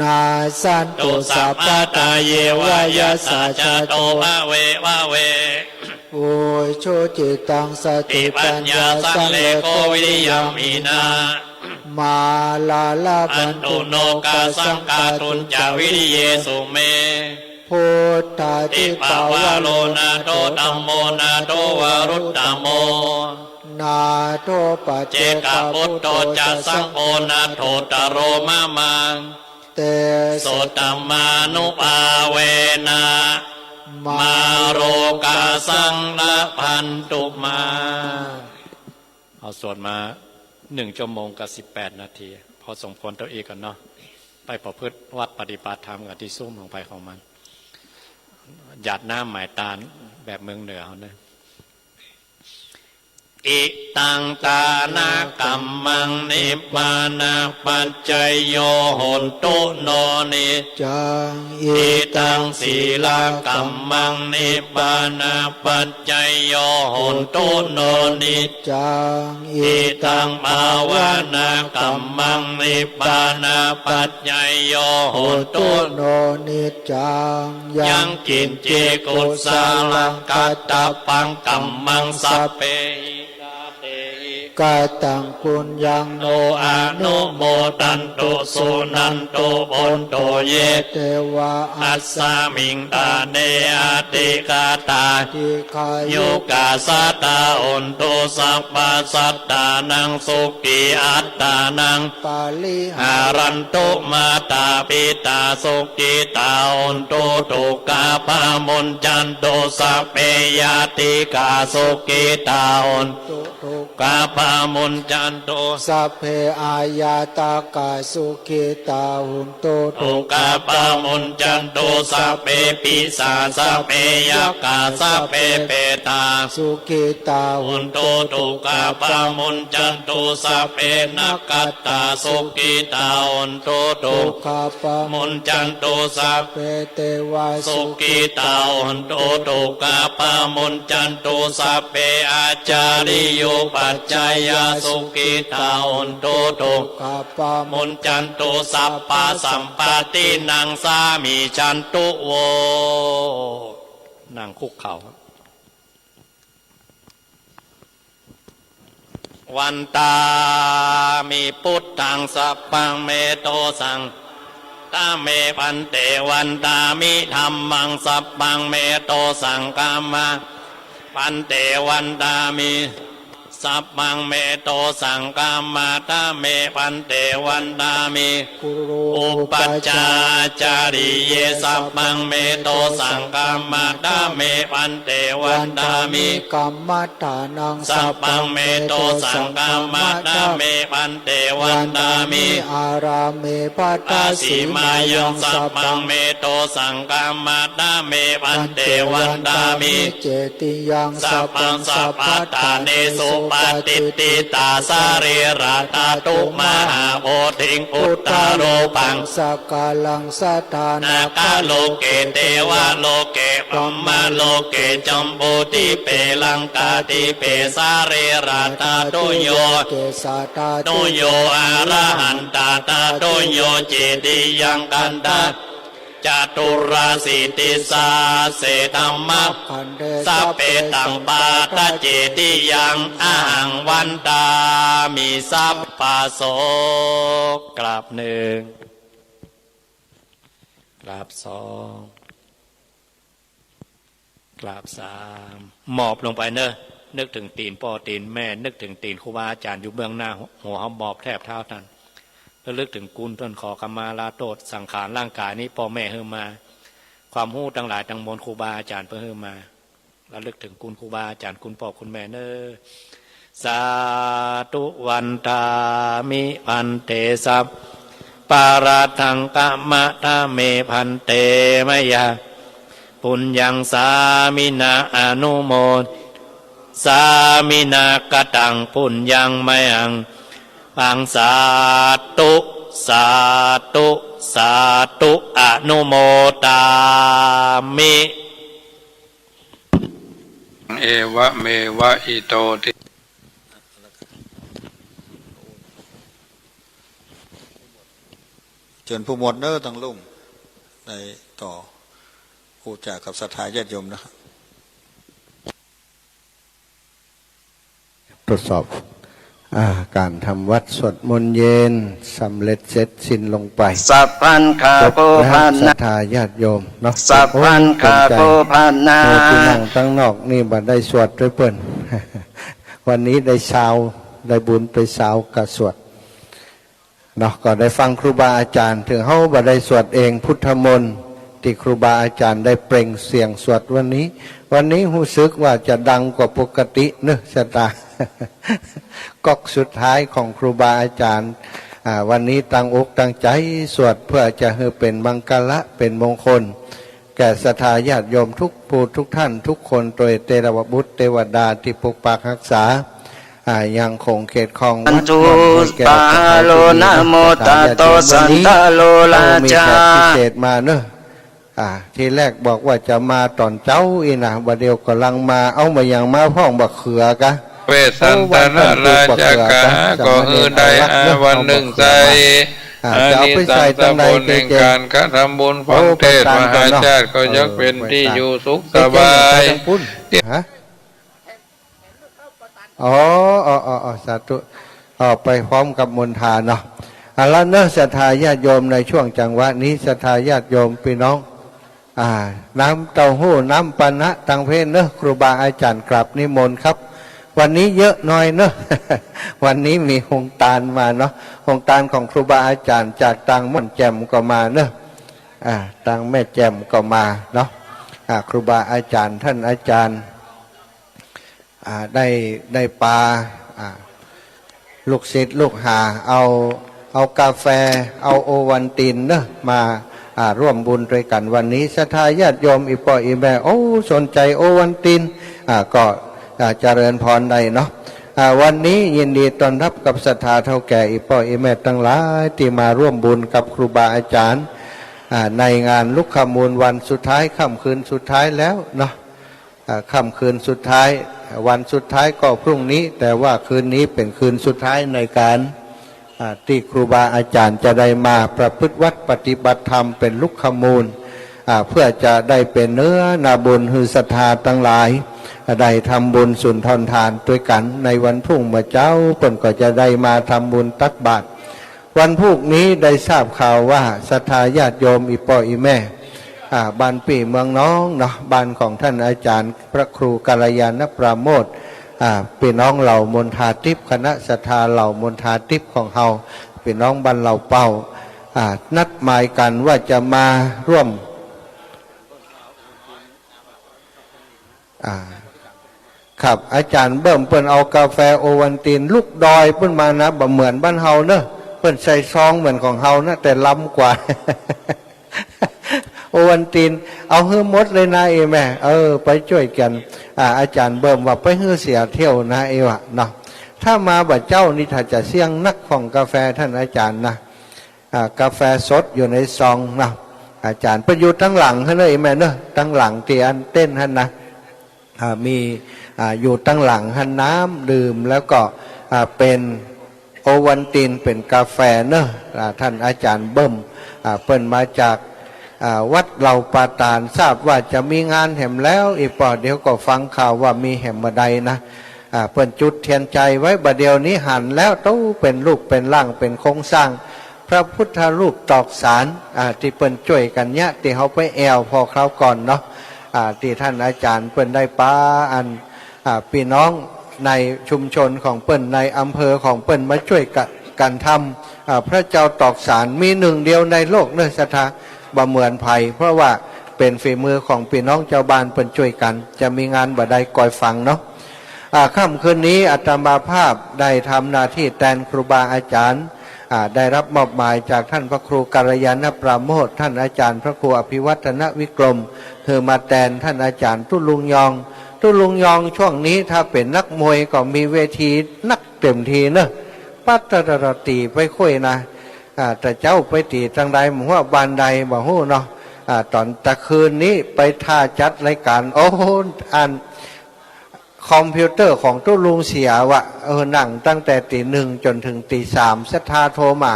นาสันตุสัพพะตาเยวะยัสสะชะโตภะเววะเวโอยโชจิตังสติปัญญาสังเลโกวิริยามินามาลาลาอันตุโนกาสังกาตุนจาวิริเยสุเมพุทธาทิปาวะโลนาโตตัมโมนาโตวารุตตโมนาโทปัจเจกะพุทโธจัสสังโฆนาโทตโรมะมังเตโสตัมมานุภาเวนะมาโรกาสังละพันตุมาเอาสวดมา1 ชั่วโมงกับ18 นาทีพอสมควรตัวเองกันเนาะไปประพฤติวัดปฏิบัติธรรมกับที่ซุ่มของไปของมันหยาดน้ำหมายตาลแบบเมืองเหนือเขาเนี่ยอิตังตานากัมมังนิพพานาปัจจโยโหนตุโนนิจังอิตังศีลากัมมังนิพพานาปัจจโยโหนตุโนนิจังอิตังภาวนากัมมังนิพพานาปัจจโยโหนตุโนนิจังยังกินเจกุสาลังกัตตปังกัมมังสัพเพกาตังปุญญังโนอานุโมตันตุสุนันตุบนโตเยเทวะอัสสามิงตาเนอติกาตาทิคายุกาสัตตาอุนตุสัพพสัตตานังสุขีอัตตานังปาลิหารันตุมาตาปิตาสุขีตาอุนตุตุกาภามุนจันตุสัพเพยติกาสุขีตาอุนตุกาภามุนจันตุสัพเพอายาตากาสุขิตาหุนตุตุกาภามุนจันตุสัพเพปิสาสัพเพยักขาสัพเพเปตาสุขิตาหุนตุตุกาภามุนจันตุสัพเพนักขัตตาสุขิตาหุนตุตุกาภามุนจันตุสัพเพเตวาสุขิตาหุนตุตุกาภามุนจันตุสัพเพอาจาริโยปัจจายาสุขิตาอุนตุตุกาปามุนจันตุสัพพะสัมปตินังสามิจันตุโวนั่งคุกเข่าวันตามิพุทธังสัพพังเมโตสังตาเมพันเตวันตามิธัมมังสัพพังเมโตสังกามะพันเตวันตามิสัพพังเมโตสังกามาตาเมพันเตวันตามิอุปัจจาจาริเยสัพพังเมโตสังกามาตาเมพันเตวันตามิกัมมัตานังสัพพังเมโตสังกามาตาเมพันเตวันตามิอาราเมปัตตาสีมายังสัพพังเมโตสังกามาตาเมพันเตวันตามิเจติยังสัพพังสัพพตาเนสุปฏิติตาสารีราตาตุมหาโพธิงพุทธโรปังสักกาลังสัทธานาคาโลเกเทวะโลเกพรหมโลเกจัมปุติเปลังกาติเปสารีราตาตุโยเกสัตตาตุโยอะระหันตาตาตุโยเจติยังกันตาจตุราสิติสาเสธัมมะสัพเพตังปาตเจติยังอาหังวันตามิสัพพะโสกราบ1กราบ2กราบ3หมอบลงไปเนอะนึกถึงตีนพ่อตีนแม่นึกถึงตีนครูบาอาจารย์อยู่เบื้องหน้าหัวหมอบแทบเท้าท่านระลึกถึงกุลต้นขอขมาลาโทษสังขารร่างกายนี้พ่อแม่เฮือมาความหู้ทั้งหลายทั้งมวลครูบาอาจารย์เพื่อเฮือมาระลึกถึงกุลครูบาอาจารย์คุณพ่อคุณแม่เนอสาธุวันตามิพันเตสัพปาราทังกะมะทะเมพันเตมะยะปุญญังสามินาอนุโมสามินากตังปุญญังมะยังปังสาธุสาธุสาธุอนุโมตามิเอวะเมวะอิโตติ เชิญผู้หมวดเนอร์ตั้งลุ่มได้ต่อพูดจากับศรัทธาญาติโยมนะครับทดสอบการทำวัดสวดมนต์เย็นสำเร็จเสร็จสิ้นลงไปสัพพันคาโพพันนาศรัทธาญาติโยมเนาะสัพพันคาโพพันนาที่นั่งตั้งนอกนี่บัดได้สวดด้วยเปิ้น วันนี้ได้เช้าได้บุญไปเช้ากับสวดเนาะก็ได้ฟังครูบาอาจารย์ถึงเฮาบัดได้สวดเองพุทธมนต์ที่ครูบาอาจารย์ได้เปล่งเสียงสวดวันนี้รู้สึกว่าจะดังกว่าปกติเนอะชะตา ก๊อกสุดท้ายของครูบาอาจารย์วันนี้ตั้งอกตั้งใจสวดเพื่อจะให้เป็นมังกละเป็นมงคลแก่ศรัทธาญาติโยมทุกผู้ทุกท่านทุกคนโดยเทวบุตรเทวดาที่ปกปักรักษายังคงเขตคลองวัดปาโลนะโมตาโตสันตโลลาจาพิเศษมาเนอะทีแรกบอกว่าจะมาตอนเจ้าอีนะบัดเดียวกำลังมาเอามาอย่างมาพ่องบักเขือกะเวสันตนาราจากะก็คือได้วันหนึ่งใจจะเอาไปใส่ตั้งใดในการกระทำบุญฟังเทศมหาชาติก็ยักเป็นที่อยู่สุขสบายสาธุไปพร้อมกับมณฑาเนาะแล้วเนอะศรัทธาญาติโยมในช่วงจังหวะนี้ศรัทธาญาติโยมพี่น้องน้ำเต้าหู้น้ำปานะตังเพนเนอะครูบาอาจารย์กราบนิมนต์ครับวันนี้เยอะหน่อยเนอะ วันนี้มีหงตาลมาเนาะหงตาลของครูบาอาจารย์จากตังม่อนแจ่มก็มาเนอะตังแม่แจ่มก็มาเนาะครูบาอาจารย์ท่านอาจารย์ได้ปลาลูกศิษย์ลูกหาเอากาแฟเอาโอวันตินเนอะมาร่วมบุญด้วยกันวันนี้ศรัทธาญาติโยมอีปออีแม่สนใจโอวันตินก็เจริญพรได้เนาะวันนี้ยินดีต้อนรับกับศรัทธาเท่าแก่อีปออีแม่ทั้งหลายที่มาร่วมบุญกับครูบาอาจารย์ในงานลุกขมูลวันสุดท้ายค่ำคืนสุดท้ายแล้วเนาะค่ำคืนสุดท้ายวันสุดท้ายก็พรุ่งนี้แต่ว่าคืนนี้เป็นคืนสุดท้ายในการที่ครูบาอาจารย์จะได้มาประพฤติวัดปฏิบัติธรรมเป็นลุกขมูลเพื่อจะได้เป็นเนื้อนาบุญฮือศรัทธาทั้งหลายได้ทำบุญสุนทรทานด้วยกันในวันพรุ่งเมื่อเจ้าเพิ่นก็จะได้มาทำบุญตักบาตรวันพรุ่งนี้ได้ทราบข่าวว่าศรัทธาญาติโยมอีพ่ออีแม่บ้านปี่เมืองน้องเนาะบ้านของท่านอาจารย์พระครูกัลยาณปราโมทย์พี่น้องเหล่ามณฑาทิพย์คณะศรัทธาเหล่ามณฑาทิพย์ของเฮาพี่น้องบ้านเหล่าเป้านัดหมายกันว่าจะมาร่วมครับอาจารย์เบิ่มเปิ้นเอากาแฟโอวันตินลูกดอยเปิ้นมานะบ่เหมือนบ้านเฮาเนอะเปิ้นใส่ซองเหมือนของเฮานะแต่ล้ำกว่า โอวันตินเอาฮื้อมดเลยนะแม่ไปช่วยกันอาจารย์เบิ่มว่าไปฮื้อเสียเที่ยวนะวะเนาะถ้ามาบัดเจ้านี่ถ้าจะเสี่ยงนักของกาแฟท่านอาจารย์นะกาแฟสดอยู่ในซองนะอาจารย์ประยุทธ์ตั้งหลังให้เลยแม่เนอะตั้งหลังที่อันเต้นท่านนะมีอยู่ตั้งหลังหันน้ำดื่มแล้วก็เป็นโอวันตินเป็นกาแฟเนอะท่านอาจารย์เบิ่มเปิ้นมาจากวัดเหล่าปาตานทราบว่าจะมีงานแห่มแล้วอีกปอเดี๋ยวก็ฟังข่าวว่ามีแห่มบัดใดนะเปิ้นจุดเทียนใจไว้บัดเดียวนี้หันแล้วตู้เป็นรูปเป็นร่างเป็นโครงสร้างพระพุทธรูปตอกสารที่เปิ้นช่วยกันเนี่ยที่เขาไปแอวพอคราวก่อนเนาะที่ท่านอาจารย์เปิ้นได้ป้าอันพี่น้องในชุมชนของเปิ้นในอำเภอของเปิ้นมาช่วยกันทำพระเจ้าตอกสารมีหนึ่งเดียวในโลกเนื้อศรัทธาบ่เหมือนภัยเพราะว่าเป็นฝีมือของพี่น้องเจ้าบ้านเปิ้นช่วยกันจะมีงานบ่ได้ก่อยฟังเนาะค่ำคืนนี้อาตมาภาพได้ทำหน้าที่แทนครูบาอาจารย์ได้รับมอบหมายจากท่านพระครูกัลยาณปราโมทย์ท่านอาจารย์พระครูอภิวัฒนวิกรมคือมาแทนท่านอาจารย์ตุลุงยองช่วงนี้ถ้าเป็นนักมวยก็มีเวทีนักเต็มทีเนอะปัตตรตีไปคุยนะแต่เจ้าไปตีทางใดหมู่ว่าบานใดบ่ฮู้เนาะตอนตะคืนนี้ไปท่าจัดรายการอันคอมพิวเตอร์ของตู้ลุงเสียวะนั่งตั้งแต่ตี 1จนถึงตี 3ศรัทธาโทรมา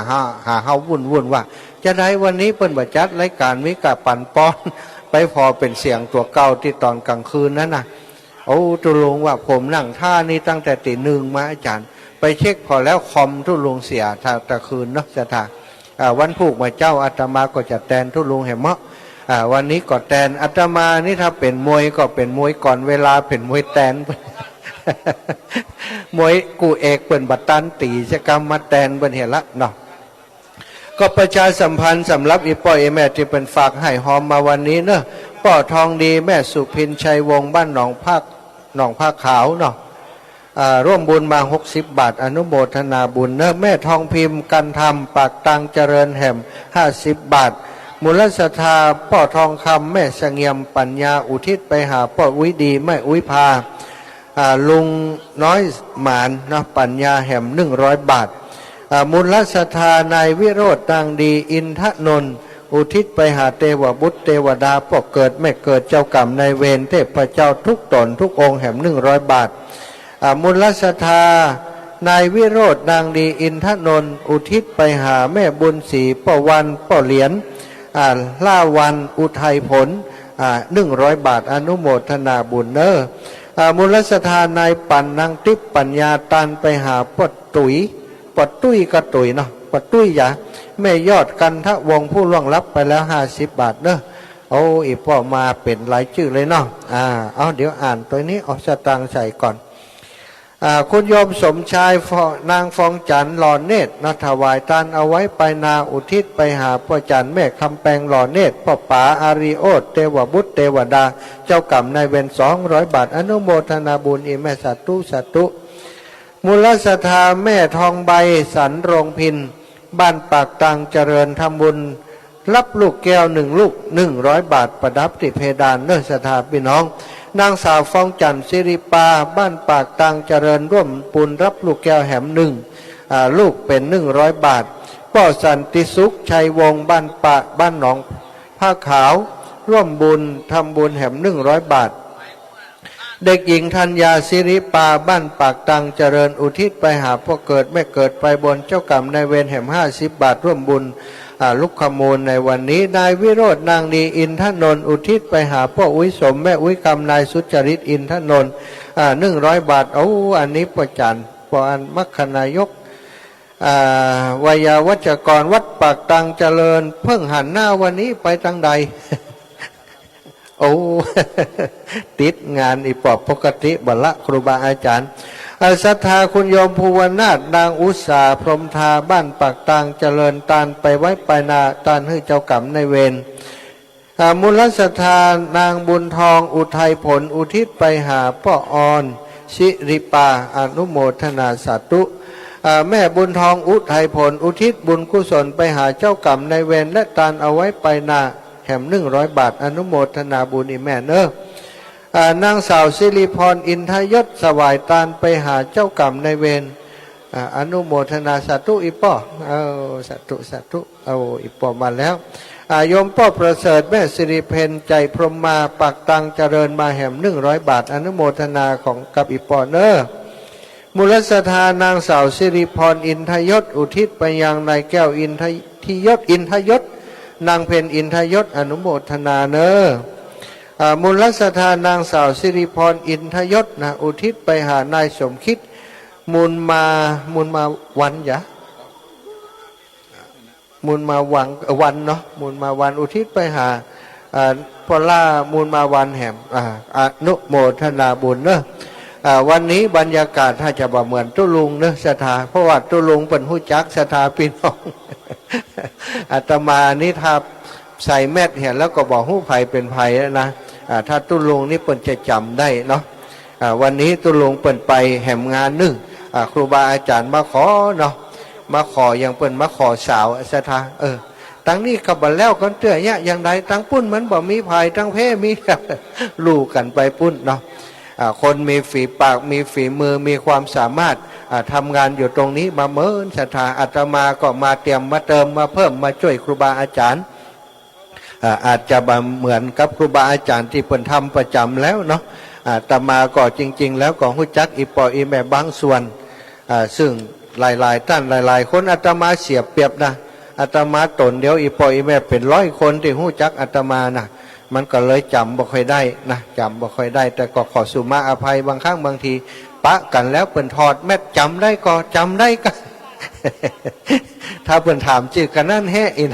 หาเฮาวุ่นว่า จะได้วันนี้เปิ้นบัจัดรายการวิกาปั่นป้อน ไปพอเป็นเสียงตัวเก่าที่ตอนกลางคืนนั่นนะโอ้ตุลุงว่าผมนั่งท่านี้ตั้งแต่ตีหนึ่งมาอาจารย์ไปเช็คพอแล้วคอมตุลุงเสียตะคืนเนาะจะทาวันผูกมาเจ้าอาตมาก็จะแตนตุลุงแห่มะวันนี้ก็แตนอาตมานี่ถ้าเป็นมวยก็เป็นมวยก่อนเวลาเป็นมวยแตน มวยกูเอกเป็นบัตตันตีจะกรรมมาแตนเป็นเห็นละเนาะก็ประชาสัมพันธ์สำหรับอีป้อยแม่ที่เป็นฝากให้หอมมาวันนี้เนอะป้อทองดีแม่สุพินชัยวงศ์บ้านหนองภาคขาวเนาะร่วมบุญมา60 บาทอนุโมทนาบุญเนอะแม่ทองพิมพ์กันทำปากตังเจริญแห่ม50 บาทมูลศรัทธาป้อทองคำแม่เสงี่ยมปัญญาอุทิศไปหาป้ออุ้ยดีแม่อุ้ยพาลุงน้อยหมานนะปัญญาแห่ม100 บาทมูลศรัทธานายวิโรจน์ตังดีอินทนนท์อุทิศไปหาเทวบุตรเทวดาปกเกิดไม่เกิดเจ้ากรรมนายเวรเทพเจ้าทุกตนทุกองค์แห่ม100 บาทมูลศรัทธานายวิโรจน์นางดีอินทนนท์อุทิศไปหาแม่บุญศรีป้อวันป้อเหรียญล่าวันอุทัยผล100 บาทอนุโมทนาบุญเนอมูลศรัทธานายปั่นนางทิพย์ปัญญาตันไปหาปดตุ้ยกระตุยเนาะปดตุ้ยอย่าแม่ยอดกันทะวงผู้ล่วงลับไปแล้ว50 บาทเนอะโอ้อีพ่อมาเป็นหลายชื่อเลยเนาะเอาเดี๋ยวอ่านตัวนี้เอาสตางค์ใส่ก่อนคุณโยมสมชายนางฟองจันทร์หล่อเนตรนะถวายทานเอาไว้ไปนาอุทิศไปหาพ่อจันทร์แม่คำแปงหล่อเนตรพ่อป๋าอาริโอเทวบุตรเทวดาเจ้ากรรมนายเวร200 บาทอนุโมทนาบุญอีแม่สาธุมูลศรัทธาแม่ทองใบสันโรงพินบ้านปากตังเจริญทำบุญรับลูกแก้ว1 ลูก100 บาทประดับติดเพดานเนื้อศรัทธาพี่น้องนางสาวฟองจันทร์สิริปาบ้านปากตังเจริญร่วมปุญรับลูกแก้วแหมลูกเป็น100 บาทป้อสันติสุขชัยวงศ์บ้านหนองผ้าขาวร่วมบุญทำบุญแหม100 บาทเด็กหญิงธัญญาสิริปาบ้านปากตังเจริญอุทิศไปหาพ่อเกิดไม่เกิดไปบนเจ้ากรรมนายเวรแหม50 บาทร่วมบุญลุกขมูลในวันนี้นายวิโรจน์นางดีอินทนนท์อุทิศไปหาพ่ออุ้ยสมแม่อุ้ยคำนายสุจริตอินทนนท์100 บาทอันนี้ประจันปอันมัคคนายกวยาวัจกรวัดปากตังเจริญเพิ่งหันหน้าวันนี้ไปทางใด ติดงานอีปอบปกติบัลละครูบาอาจารย์ศรัทธาคุณโยมภูวนาถนางอุษาพรหมทาบ้านปากตังเจริญตานไปไว้ไปนาตานให้เจ้ากรรมในเวรมูลศรัทธานางบุญทองอุทัยผลอุทิศไปหาพ่อออนสิริปาอนุโมทนาสาธุแม่บุญทองอุทัยผลอุทิศบุญกุศลไปหาเจ้ากรรมในเวรและตานเอาไว้ไปนาแห่ม100 บาทอนุโมทนาบุญอีแม่เนอนางสาวสิริพรอินทยศสวายตานไปหาเจ้ากรรมในเวรอนุโมทนาสาธุอีป้อสาธุอีป้อมาแล้วโยมป้อประเสริฐแม่สิริเพนใจพรหมมาปากตังเจริญมาแห่ม100 บาทอนุโมทนาของกับอีป้อเนอมูลศรัทธานางสาวสิริพรอินทยศอุทิศไปยังนายแก้วอินทยศนางเพนอินทยศอนุโมทนาเนอมูลศรัทธานางสาวสิริพรอินทยศนะอุทิศไปหานายสมคิดมูลมาวันยะมูลมาวันเนาะมูลมาวันอุทิศไปหาพล่ามูลมาวันแห่มอนุโมทนาบุญเนอะวันนี้บรรยากาศถ้าจะบ่เหมือนตุลุงเนอะศรัทธาเพราะว่าตุลุงเป็นผู้จักศรัทธาพี่น้อง อาตมานี่ถ้าใส่แมสเห็นแล้วก็บอกหู้ภัยเป็นภัยแล้วนะถ้าตุลุงนี่เปิ่นจะจำได้เนาะวันนี้ตุลุงเปิ่นไปแห่มงานนึ่งครูบาอาจารย์มาขอเนาะมาขออย่างเปิ่นมาขอสาวศรัทธาตั้งนี้กับบัลแล้วกันเตื้อเนี่ยอย่างใดตั้งปุ้นมันบ่มีภัยตั้งเพ่มีลู่กันไปปุ้นเนาะคนมีฝีปากมีฝีมือมีความสามารถทำงานอยู่ตรงนี้มาเมินศรัทธาอาตมาก็มาเตรียมมาเติมมาเพิ่มมาช่วยครูบาอาจารย์อาจจะเหมือนกับครูบาอาจารย์ที่เพิ่นทำประจำแล้วเนาะอาตมาก็จริงๆแล้วก็ฮู้จักอีปออีแม่บางส่วนซึ่งหลายๆท่านหลายๆคนอาตมาเสียเปรียบนะ อาตมาตนเดี๋ยวอีปอยอีแม่เป็น100 คนที่หู้จักอาตมานะมันก็เลยจำบ่ค่อยได้นะจำบ่ค่อยได้ แต่ก็ขอสุมาอภัยบางครั้งบางทีปะกันแล้วเปิ่นถอดแม่จำได้ก็จำได้กัน ถ้าเปิ่นถามจื่อกันนั่นแฮ่อิน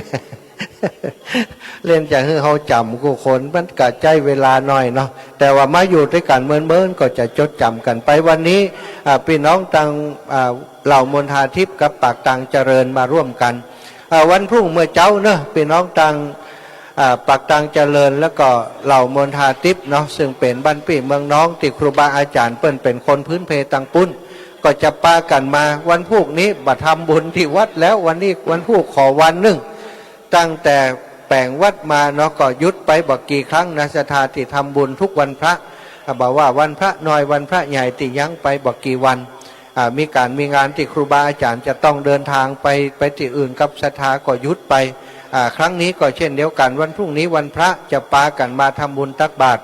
เล่นจะให้เขาจำกูคนมันกะใจเวลาหน่อยเนาะแต่ว่ามาอยู่ด้วยกันเมินก็จะจดจำกันไปวันนี้พี่น้องตังเหล่ามณฑาทิพย์กับปากตังเจริญมาร่วมกันวันพรุ่งเมื่อเจ้าเนอะพี่น้องตังปากตังเจริญแล้วก็เหล่ามณฑาทิพย์เนาะซึ่งเป็นบ้านพี่เมืองน้องติครูบาอาจารย์เปิ้นเป็นคนพื้นเพตังปุ้นก็จะปากันมาวันพรุ่งนี้บัดทำบุญที่วัดแล้ววันนี้วันพรุ่งขอวันหนึ่งตั้งแต่แปลงวัดมาเนาะก็ยุดไปบอกกี่ครั้งนะสถานที่ทำบุญทุกวันพระบอกว่าวันพระน้อยวันพระใหญ่ติยั้งไปบอกกี่วันมีงานที่ครูบาอาจารย์จะต้องเดินทางไปที่อื่นกับศรัทธาก็ยุดไปครั้งนี้ก็เช่นเดียวกันวันพรุ่งนี้วันพระจะปากันมาทำบุญตักบาตร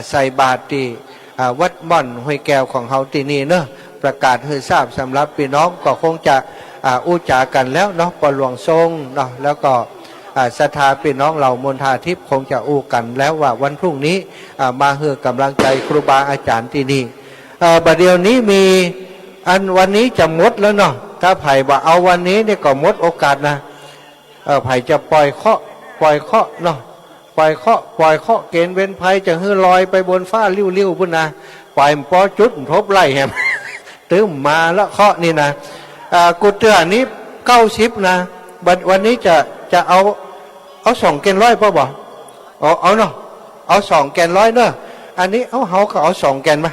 ใส่บาตรที่วัดม่อนห้วยแก้วของเฮาที่นี่เนอะประกาศให้ทราบสำหรับพี่น้องก็คงจะอู้จากันแล้วเนาะปหลวงทรงเนาะแล้วก็ศรัทธาพี่น้องเหล่ามณฑาทิพย์คงจะอู้กันแล้วว่าวันพรุ่งนี้มาเฮือกำลังใจครูบาอาจารย์ที่นี่บัดเดี๋ยวนี้มีอันวันนี้จะหมดแล้วเนาะถ้าไผ่ว่าเอาวันนี้เนี่ยก็หมดโอกาสนะไผ่จะปล่อยเคาะเนาะปล่อยเคาะเกณฑ์เว้นภัยจะฮือลอยไปบนฟ้าลิ้วพุ่นนะปล่อยปอจุดทบไล่แหม ตื้มมาแล้วเคาะนี่นะกุเตือนี้90นะวันนี้จะเอา2 แกนร้อยป่ะบ่เอาเนาะเอา2 แกนร้อยเนอะอันนี้เขาก็เอา2 แกนมา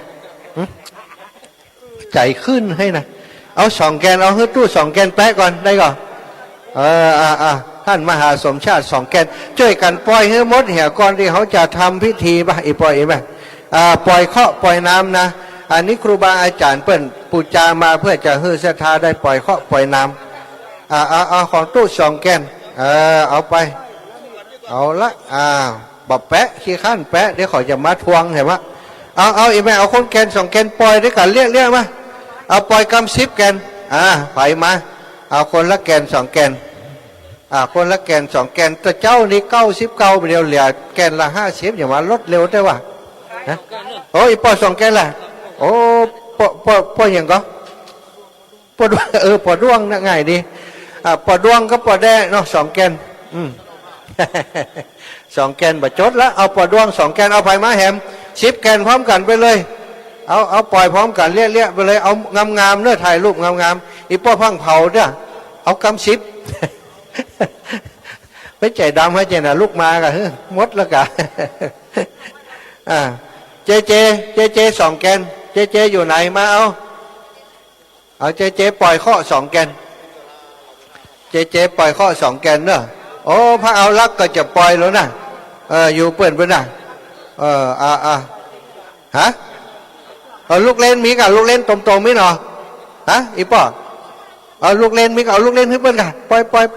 ใจขึ้นให้นะเอา2 แกนเอาให้ตู้2 แกนแปะก่อนได้ก่อนท่านมหาสมชาติ2 แกนช่วยกันปล่อยให้มดเหี่ยก่อนที่เขาจะทำพิธีป่ะปล่อยป่ะปล่อยเคาะปล่อยน้ำนะอันนี้ครูบาอาจารย์เปิ้นปูจามาเพื่อจะให้ศรัทธาได้ปล่อยเคาะปล่อยน้ำของตู้2 แกนเอาไปเอาละบอกแปะขี้ข้านแปะเดี๋ยวขอจะมาทวงเห็นไหมเอาอีกไหมเอาคนแกน2 แกนปล่อยด้วยกันเรียกมาเอาปล่อยกำ10 แกนไปมาเอาคนละแกน2 แกนคนละแกน2 แกนแต่เจ้านี่99เดียวเหลือแกนละ50อย่ามาลดเร็วได้วะนะโอ้ยปล่อย2 แกนละโอ้ปออย่างก็ปอดปอดวงน่ะง่ายดีปอดวงก็ปอดแดงเนาะ2 แกน2 แกนบะจดแล้วเอาปอดวง2 แกนเอาไปมาแหม10 แกนพร้อมกันไปเลยเอาปล่อยพร้อมกันเลี้ยไปเลยเอางามเนื้อถ่ายรูปงามอีป้อพังเผาเนี่ยเอากำ10 ไปใจดำให้ใจน่ะลูกมากันมดแล้วกันเจ2 แกนเจอยู่ไหนมาเอาเจปล่อยข้อ2 แกนเจปล่อยข้อ2 แกนเนอะโอ้พระเอาลักก็จะปล่อยแล้วนะอยู่เปิ่นน่ะฮะลูกเล่นมีกับลูกเล่นตรงๆไม่หนอฮะอีป้อเอาลูกเล่นมีกับลูกเล่นให้เปิ่นกันปล่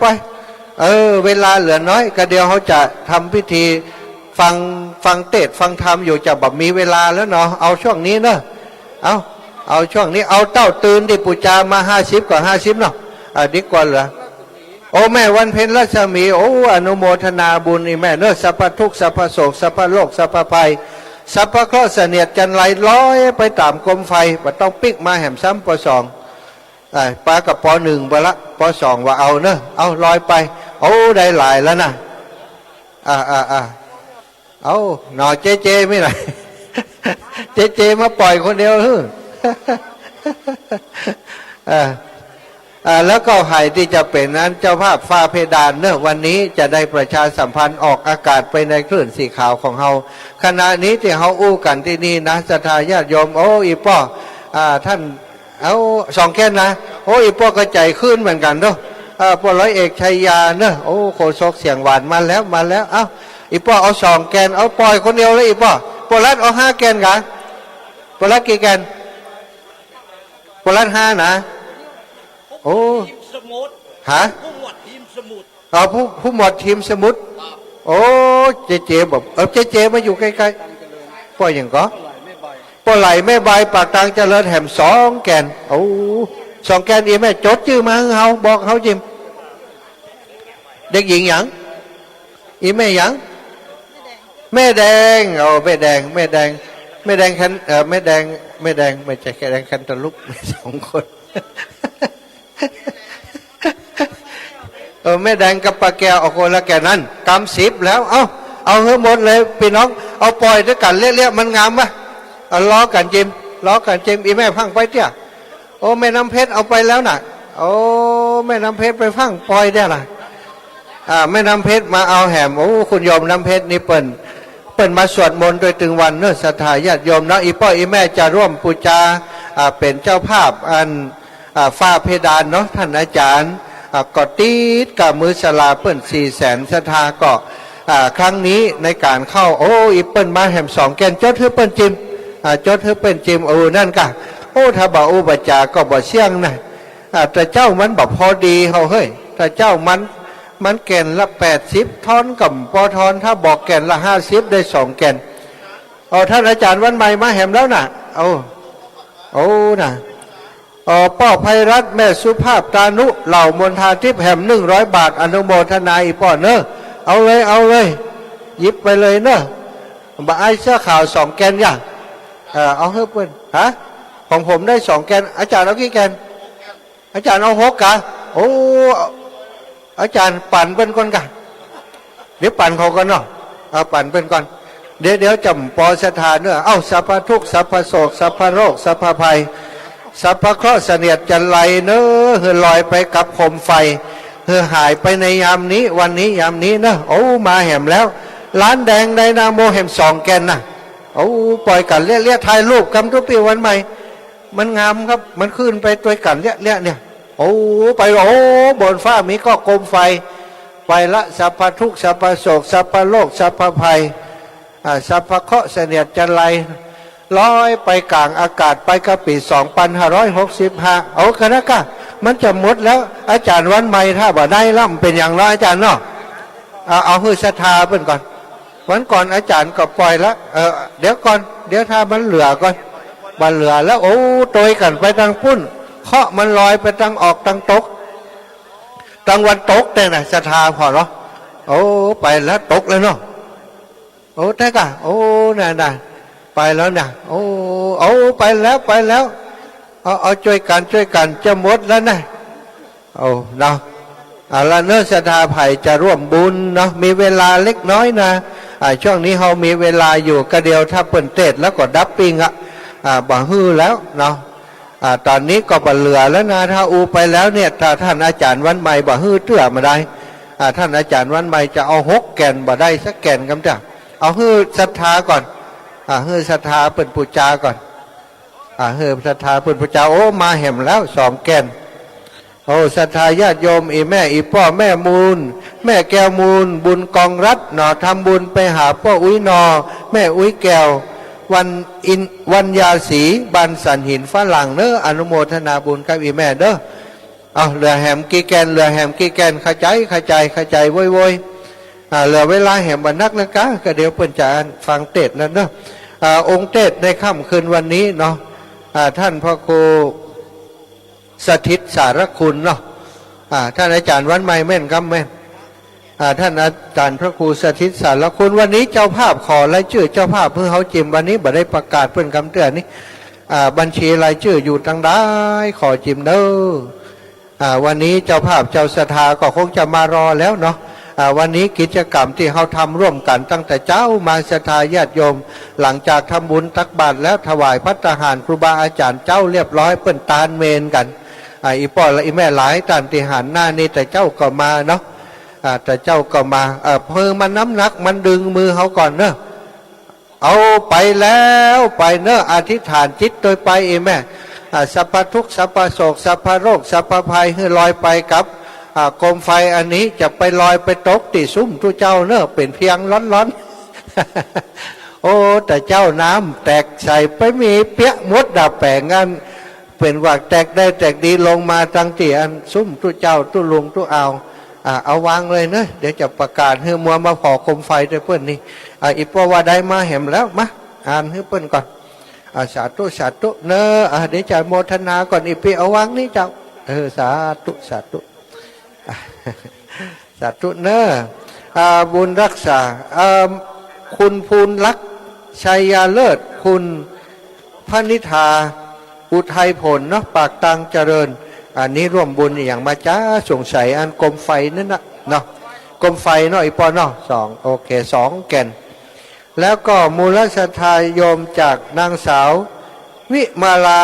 อยเวลาเหลือน้อยก็เดี๋ยวเขาจะทำพิธีฟังเทศฟังธรรมอยู่จะแบบมีเวลาแล้วเนาะเอาช่วงนี้เนอะเอาช่วงนี้เอาเต้าตื่นที่ปูจามา50 กว่า50เนาะดีกว่าเหรอโอ้แม่วันเพ็ญรัศมีโอ้อนุโมทนาบุญนี่แม่เนอะสัพพทุกข์สัพพโศกสัพพโลกสัพพภัยสัพพเคราะห์เสนียดจันไรลอยไปตามกลมไฟว่าต้องปิกมาแหมซ้ำป.2ปลากับป.1ไปละป.2ว่าเอาเนอะเอาลอยไปโอ้ได้หลายแล้วนะเอาหน่อเจไม่ไหนเจมาปล่อยคนเดียวแล้วก็ไห่ที่จะเป็นนั้นเจ้าภาพฟ้าเพดานเนอะวันนี้จะได้ประชาสัมพันธ์ออกอากาศไปในคลื่นสีขาวของเฮาขณะนี้ที่เฮาอู้กันที่นี่นะศรัทธาญาติโยมโอ้อีป้อท่านเอา2 แกนนะโอ้อีป้อกระจายขึ้นเหมือนกันเนาะป้อร้อยเอกชัยยาเนอะโอ้โคศกเสียงหวานมาแล้วเอ้าอีป้อเอา2 แกนเอาปล่อยคนเดียวเลยอีป้อรัดเอา5 แกนกันปอรัดกี่แกนปอรัด5นะโอ้ฮะผู้หมวดทีมสมุทรผู้หมวดทีมสมุทรโอ้เจบอกเจมาอยู่ใกล้ๆป้ออย่างก็ป้อไหลแม่ใบปากตังเจริญแหม2 แกนโอ้2 แกนอีแม่จดชื่อมาให้เฮาบอกเฮาจิม เด็กหญิงหยังอีแม่หยังแม่แดงโอ้แม่แดงแม่แดงแม่แดงคันแม่แดงแม่แดงไม่ใช่แค่แดงคันตะลุกไม่สองคนแม่แดงกับป้าแก้วเอาคนละแก่นั้นกำ10แล้วเอาให้หมดเลยพี่น้องเอาปล่อยด้วยกันเลี้ยๆมันงามปะเอาล้อกันจิมล้อกันจิมอีแม่พังไปเตี้ยโอ้แม่น้ำเพชรเอาไปแล้วน่ะโอ้แม่น้ำเพชรไปฟังปล่อยได้ล่ะแม่น้ำเพชรมาเอาแหมโอ้คุณโยมน้ำเพชรนี่เปิ่นมาสวดมนต์โดยถึงวันเนื้อศรัทธาญาติโยมนะอีพ่ออีแม่จะร่วมปูชาเป็นเจ้าภาพอันฝ้าเพดานเนาะท่านอาจารย์ก็ตีดกับมือสลาเปิ่น400,000ศรัทธาก็ครั้งนี้ในการเข้าโอ้อีเปิ่นมาแหม2 แกนจดให้เปิ่นจิมจดให้เปิ่นจิมนั่นกะโอ้ถ้าบ่อุปจาก็บ่เสี่ยงนะแต่เจ้ามันบ่พอดีเฮาเฮ้ยแต่เจ้ามันแก่นละ80 ท่อนกับปอทอนถ้าบอกแก่นละ50ได้2 แก่นท่านอาจารย์วันใหม่มาแหมแล้วน่ะโอ้น่ะป้อไพรัตน์แม่สุภาพตานุเหล่ามนทาทิพย์แหม100 บาทอนุโมทนาอีป้อเนอะเอาเลยหยิบไปเลยเนอะบ่ไอเสื้อขาว2 แกนอย่างเอาเฮ้ยเพื่อนฮะของผมได้2 แกนอาจารย์เอากี่แกนอาจารย์เอา6 กะโอ้อาจารย์ปั่นเป็นก่อนกันเดี๋ยวปั่นเขาก่อนเนาะเอาปั่นเป็นก่อนเดี๋ยวจำปอสถานเนอะสัพพทุกข์สัพพโศกสัพพโรคสัพพภัยสัพพเคราะห์เสนียดจันไรเนอะเฮือลอยไปกับคมไฟเฮือหายไปในยามนี้วันนี้ยามนี้เนอะโอ้มาแหมแล้วร้านแดงไดนาโมแหม2 แกนนะโอ้ปล่อยกันเลี้ยถ่ายรูปกำทุกปีวันใหม่มันงามครับมันขึ้นไปตัวกันเลี้ยเนี่ยโอ้ไปบนฟ้ามีก็โคมไฟไปละสัพพทุกข์สัพพโศกสัพพโลกสัพพภัยสัพพเคราะห์เสนียดจันไรลอยไปกลางอากาศไปกะปี2565คณะกะมันจะหมดแล้วอาจารย์วันใหม่ถ้าบ่ได้ล่ำเป็นอย่างไรอาจารย์เนาะเอาฮือศรัทธาเพิ่นก่อนวันก่อนอาจารย์ก็ปล่อยละเดี๋ยวก่อนเดี๋ยวถ้ามันเหลือก่อนมันเหลือแล้วโอ้โตยกันไปทางปุ้นเคาะมันลอยไปทางออกทางตกทางวันตกแต่น่ะศรัทธาพอเนาะโอ้ไปแล้วตกแล้วเนาะโอ้แต่กะโอ้น่ะไปแล้วนะโอ้ไปแล้วเอาช่วยกันจะหมดแล้วนะเนาะแล้วเนื้อศรัทธาไผ่จะร่วมบุญเนาะมีเวลาเล็กน้อยนะช่วงนี้เรามีเวลาอยู่ก็เดียวถ้าเปิ่นเทศแล้วก็ดับปิ้งบ่ฮือแล้วเนาะตอนนี้ก็บ่เหลือแล้วนะถ้าอูไปแล้วเนี่ยถ้าท่านอาจารย์วันใหม่บ่ฮือเตื้อมาได้ท่านอาจารย์วันใหม่จะเอา6 แกนบ่ได้สักแกนกำจ้ะเอาฮือศรัทธาก่อนเฮือศรัทธาเปิ่นปูจาก่อนเฮือศรัทธาเปิ่นปูจาโอ้มาแหมแล้ว2 แกนศรัทธาญาติโยมอีแม่อีพ่อแม่มูลแม่แก้วมูลบุญกองรัฐหนอทำบุญไปหาพ่ออุ้ยนอแม่อุ้ยแก้ววันยาสีบันสันหินฝรั่งเนอะอนุโมทนาบุญกับอีแม่เด้อเหลือแหมกี่แกนเหลือแหมกี่แกนขจายโวยเหลือเวลาแหมบันนักนะกะก็เดี๋ยวเปิ่นจะฟังเทศน์นั่นเด้อองค์เทศน์ในค่ำคืนวันนี้เนาะท่านพระครูสถิตสารคุณเนาะท่านอาจารย์วันใหม่แม่นกำแม่นท่านอาจารย์พระครูสถิตสารคุณวันนี้เจ้าภาพขอรายชื่อเจ้าภาพเพื่อเขาจิมวันนี้บ่ได้ประกาศเพื่อนคำเตือนนี้บัญชีรายชื่ออยู่ทางใดขอจิมเด้อวันนี้เจ้าภาพเจ้าศรัทธาก็คงจะมารอแล้วเนาะวันนี้กิจกรรมที่เขาทำร่วมกันตั้งแต่เจ้ามาศรัทธาญาติโยมหลังจากทำบุญตักบาตรแล้วถวายภัตตาหารครูบาอาจารย์เจ้าเรียบร้อยเปิ้นตานเมนกันอีพ่อและอีแม่หลายตานติหารหน้านี่แต่เจ้าก็มาเนาะแต่เจ้าก็มาเพิ่มมันน้ำหนักมันดึงมือเขาก่อนเนอะเอาไปแล้วไปเนอะอธิษฐานจิตโดยไปอีแม่สัพพทุกข์สัพพโศกสัพพโรคสัพพภัยให้ลอยไปกับโคมไฟอันนี้จะไปลอยไปตกติซุ้มทุเจ้าเนอะเป็นเพียงร้อนโอ้แต่เจ้าน้ำแตกใส่ไปมีเปียกมดดับแปงงั้นเป็นว่าแตกได้แตกดีลงมาตั้งที่อันซุ้มทุเจ้าทุลุงทุเอาวางเลยเนอะเดี๋ยวจะประกาศให้มัวมาขอโคมไฟด้วยเพื่อนนี่อีปว่าได้มาแหมแล้วมาอ่านให้เพื่อนก่อนสาธุเนอะเดี๋ยวจะโมทนาก่อนอีปีเอาวางนี่เจ้าสาธุ สาธุเนอบุญรักษาคุณภูลลักษณ์ชัยยาเลิศคุณพนิธาอุทัยผลเนาะปากตังเจริญอันนี้ร่วมบุญอย่างมาจ้าสงสัยอันกรมไฟนั่นนะเนาะกรมไฟเนาะอีปอเนาะ2โอเค2แก่นแล้วก็มูลศรัทธาโยมจากนางสาววิมาลา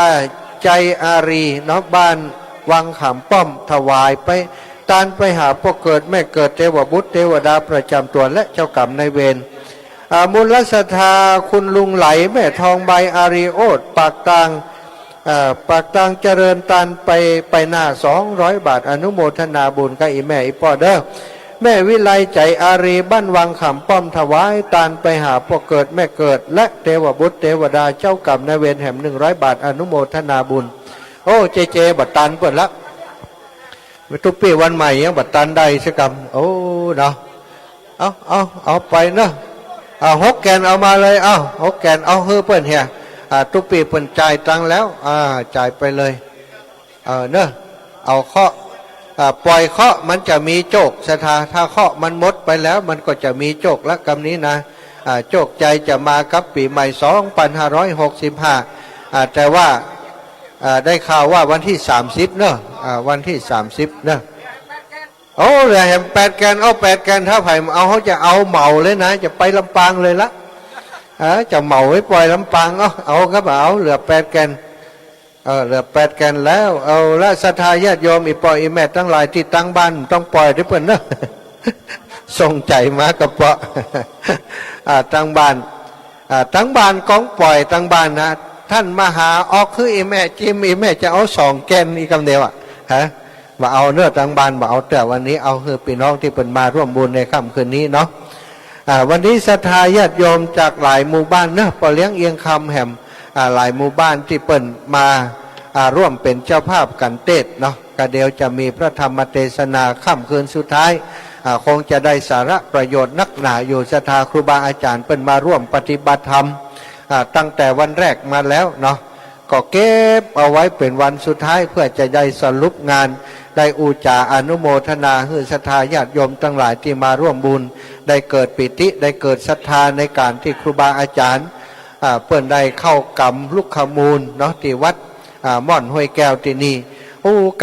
ใจอารีเนาะบ้านวังขามป้อมถวายไปตานไปหาพ่อเกิดแม่เกิดเทวบุตรเทวดาประจำตัวและเจ้ากรรมนายเวรมูลศรัทธาคุณลุงไหลแม่ทองใบอารีโอดปากตังเจริญตานไปหน้า200 บาทอนุโมทนาบุญกับอีแม่อีพ่อเด้อแม่วิไลใจอารีบ้านวังขามป้อมถวายตานไปหาพ่อเกิดแม่เกิดและเทวบุตรเทวดาเจ้ากรรมนายเวรแห่ม100 บาทอนุโมทนาบุญโอ้เจบัดตันเปิดละทุกปีวันใหม่ยังบัดตันได้สักกรรมโอ้เนาะเอาไปเนาะ6 แกนเอามาเลย6 แกนเอาเฮ้อเปิ้นเฮียทุกปีเปิ้นจ่ายตังแล้วจ่ายไปเลยเนอะเอาเคาะปล่อยเคาะมันจะมีโจกศรัทธาถ้าเคาะมันหมดไปแล้วมันก็จะมีโจกละกรรมนี้นะโจกใจจะมากับปีใหม่2565แต่ว่าได้ข่าวว่าวันที่30เนอะวันที่30เนอะโอ้เหลือแหม8 แกนเอา8 แกนถ้าไผ่เอาเขาจะเอาเหมาเลยนะจะไปลำปางเลยละจะเหมาไว้ปล่อยลำปางเอาครับเอาเหลือ8 แกนเหลือ8 แกนแล้วเอาละศรัทธาญาติโยมอีปอยอีแม่ทั้งหลายที่ตั้งบ้านต้องปล่อยด้วยเพื่อนเนอะส่งใจมากระเปาะตั้งบ้านกองปล่อยตั้งบ้านนะท่านมาหาออกคืออีแม่จิมอีแม่จะเอา2 แกนอีกคำเดียวมาเอาเนื้อตั้งบ้านมาเอาแต่วันนี้เอาคือพี่น้องที่เป็นมาร่วมบุญในค่ำคืนนี้เนาะวันนี้ศรัทธาญาติโยมจากหลายหมู่บ้านเนอะปอเลี้ยงเอียงคำแห่มหลายหมู่บ้านที่เปิ่นมาร่วมเป็นเจ้าภาพกันเทศเนาะก็เดี๋ยวจะมีพระธรรมเทศนาค่ำคืนสุดท้ายคงจะได้สาระประโยชน์นักหนาอยู่ศรัทธาครูบาอาจารย์เปิ่นมาร่วมปฏิบัติธรรมตั้งแต่วันแรกมาแล้วเนาะก็เก็บเอาไว้เป็นวันสุดท้ายเพื่อจะได้สรุปงานได้อุจาอนุโมทนาให้ศรัทธาญาติโยมทั้งหลายที่มาร่วมบุญได้เกิดปิติได้เกิดศรัทธาในการที่ครูบาอาจารย์เปิ่นได้เข้ากรรมลูกขมูลเนาะที่วัดม่อนห้วยแก้วที่นี่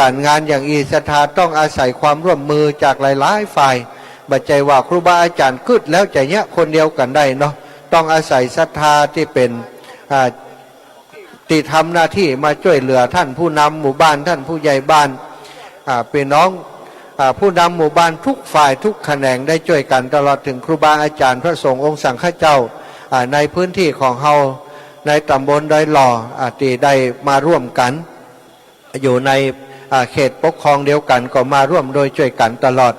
การงานอย่างศรัทธาต้องอาศัยความร่วมมือจากหลายๆฝ่ายบัจจัยว่าครูบาอาจารย์กึดแล้วจะเนี้ยคนเดียวกันได้เนาะต้องอาศัยศรัทธาที่เป็นที่ทำหน้าที่มาช่วยเหลือท่านผู้นำหมู่บ้านท่านผู้ใหญ่บ้านเป็นน้องผู้นำหมู่บ้านทุกฝ่ายทุกแขนงได้ช่วยกันตลอดถึงครูบาอาจารย์พระสงฆ์องค์สังฆเจ้าในพื้นที่ของเฮาในตำบลดอยหล่อที่ได้มาร่วมกันอยู่ในเขตปกครองเดียวกันก็มาร่วมโดยช่วยกันตลอด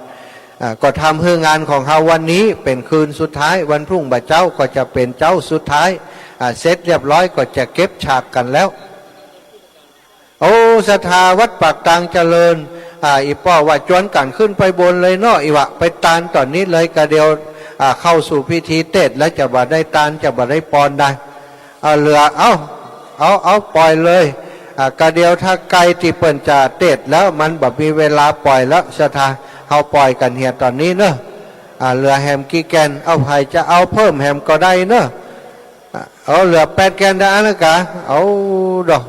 ก็ทำให้งานของเฮาวันนี้เป็นคืนสุดท้ายวันพรุ่งบ่ายเจ้าก็จะเป็นเจ้าสุดท้ายเสร็จเรียบร้อยก็จะเก็บฉากกันแล้วโอ้ศรัทธาวัดปากตังเจริญอีป้อว่าจวนกันขึ้นไปบนเลยเนาะอีวะไปตานตอนนี้เลยกะเดียวเข้าสู่พิธีเทศแล้วจะบ่ได้ตานจะบ่ได้ปอนได้เหลือเอาปล่อยเลยกะเดียวถ้าไกลที่เปิ่นจะเทศแล้วมันแบบมีเวลาปล่อยแล้วศรัทธาเอาปล่อยกันเฮียตอนนี้เนอะเหลือแฮมกี่แกนเอาไผ่จะเอาเพิ่มแฮมก็ได้เนอะเอาเหลือ8 แกนได้แล้วกะเอาดอก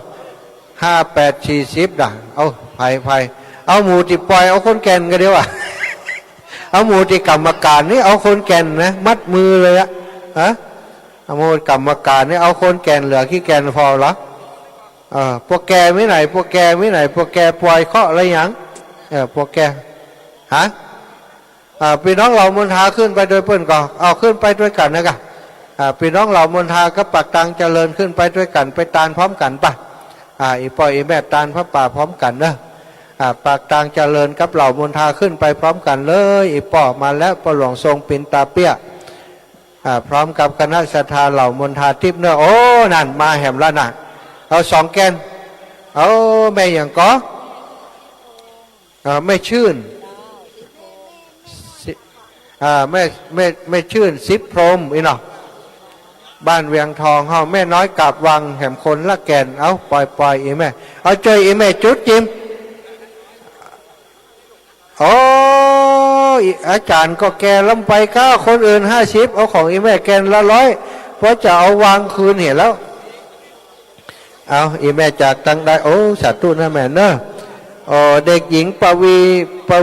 5 8 40ด่ะเอาไผ่เอาหมูที่ปล่อยเอาคนแกนกันเดียวเอาหมูที่กรรมการนี่เอาคนแกนนะมัดมือเลยเอาหมูกรรมการนี่เอาคนแกนเหลือขี้แกนพอหรอพวกแกไม่ไหนพวกแกปล่อยเคาะอะไรอย่างพวกแกพี่น้องเรามณฑาขึ้นไปโดยเพื่อนก็เอาขึ้นไปด้วยกันนะกะพี่น้องเรามณฑาก็ปักตังเจริญขึ้นไปด้วยกันไปตานพร้อมกันป่ะอีปอยอีแม่ตานพระป่าพร้อมกันเนอะปากตังเจริญกับเหล่ามณฑาขึ้นไปพร้อมกันเลยอีป่อมาแล้วปหลวงทรงปินตาเปี้ยพร้อมกับคณะศรัทธาเหล่ามณฑาทิพย์เนอะโอ้นั่นมาแหมละน่ะเอา2 แกนเอาแม่อย่างก็ไม่ชื่นไม่ชื่น10 พรมอีเนาะบ้านเวียงทองเฮาแม่น้อยกาบวังแหมคนละแกนเอาปล่อยอีแม่เอาใจอีแม่จุดจิมโอ้ อาจารย์ก็แกลำไปก้าคนอื่น50เอาของอีแม่แกนละ100เพราะจะเอาวางคืนเห็นแล้วเอาอีแม่จากตังได้โอ้สาธุนะแม่เนอะเด็กหญิงป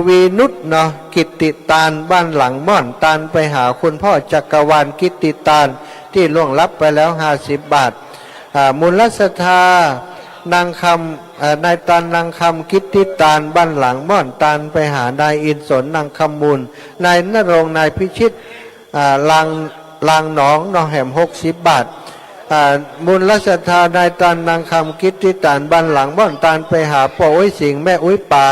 วีนุชเนาะกิตติตาลบ้านหลังม่อนตาลไปหาคุณพ่อจักรวาลกิตติตาลที่ล่วงลับไปแล้ว50 บาทมูลศรัทธานางคำนายตาลนางคำกิตติตาลบ้านหลังม่อนตาลไปหานายอินสนนางคำมูลนายนรงค์นายพิชิตลางหนองนอแหม60 บาทมูลศรัทธานายตาลนางคำกิตติตาลบ้านหลังม่อนตาลไปหาพ่ออุ้ยสิงแม่อุ้ยป่า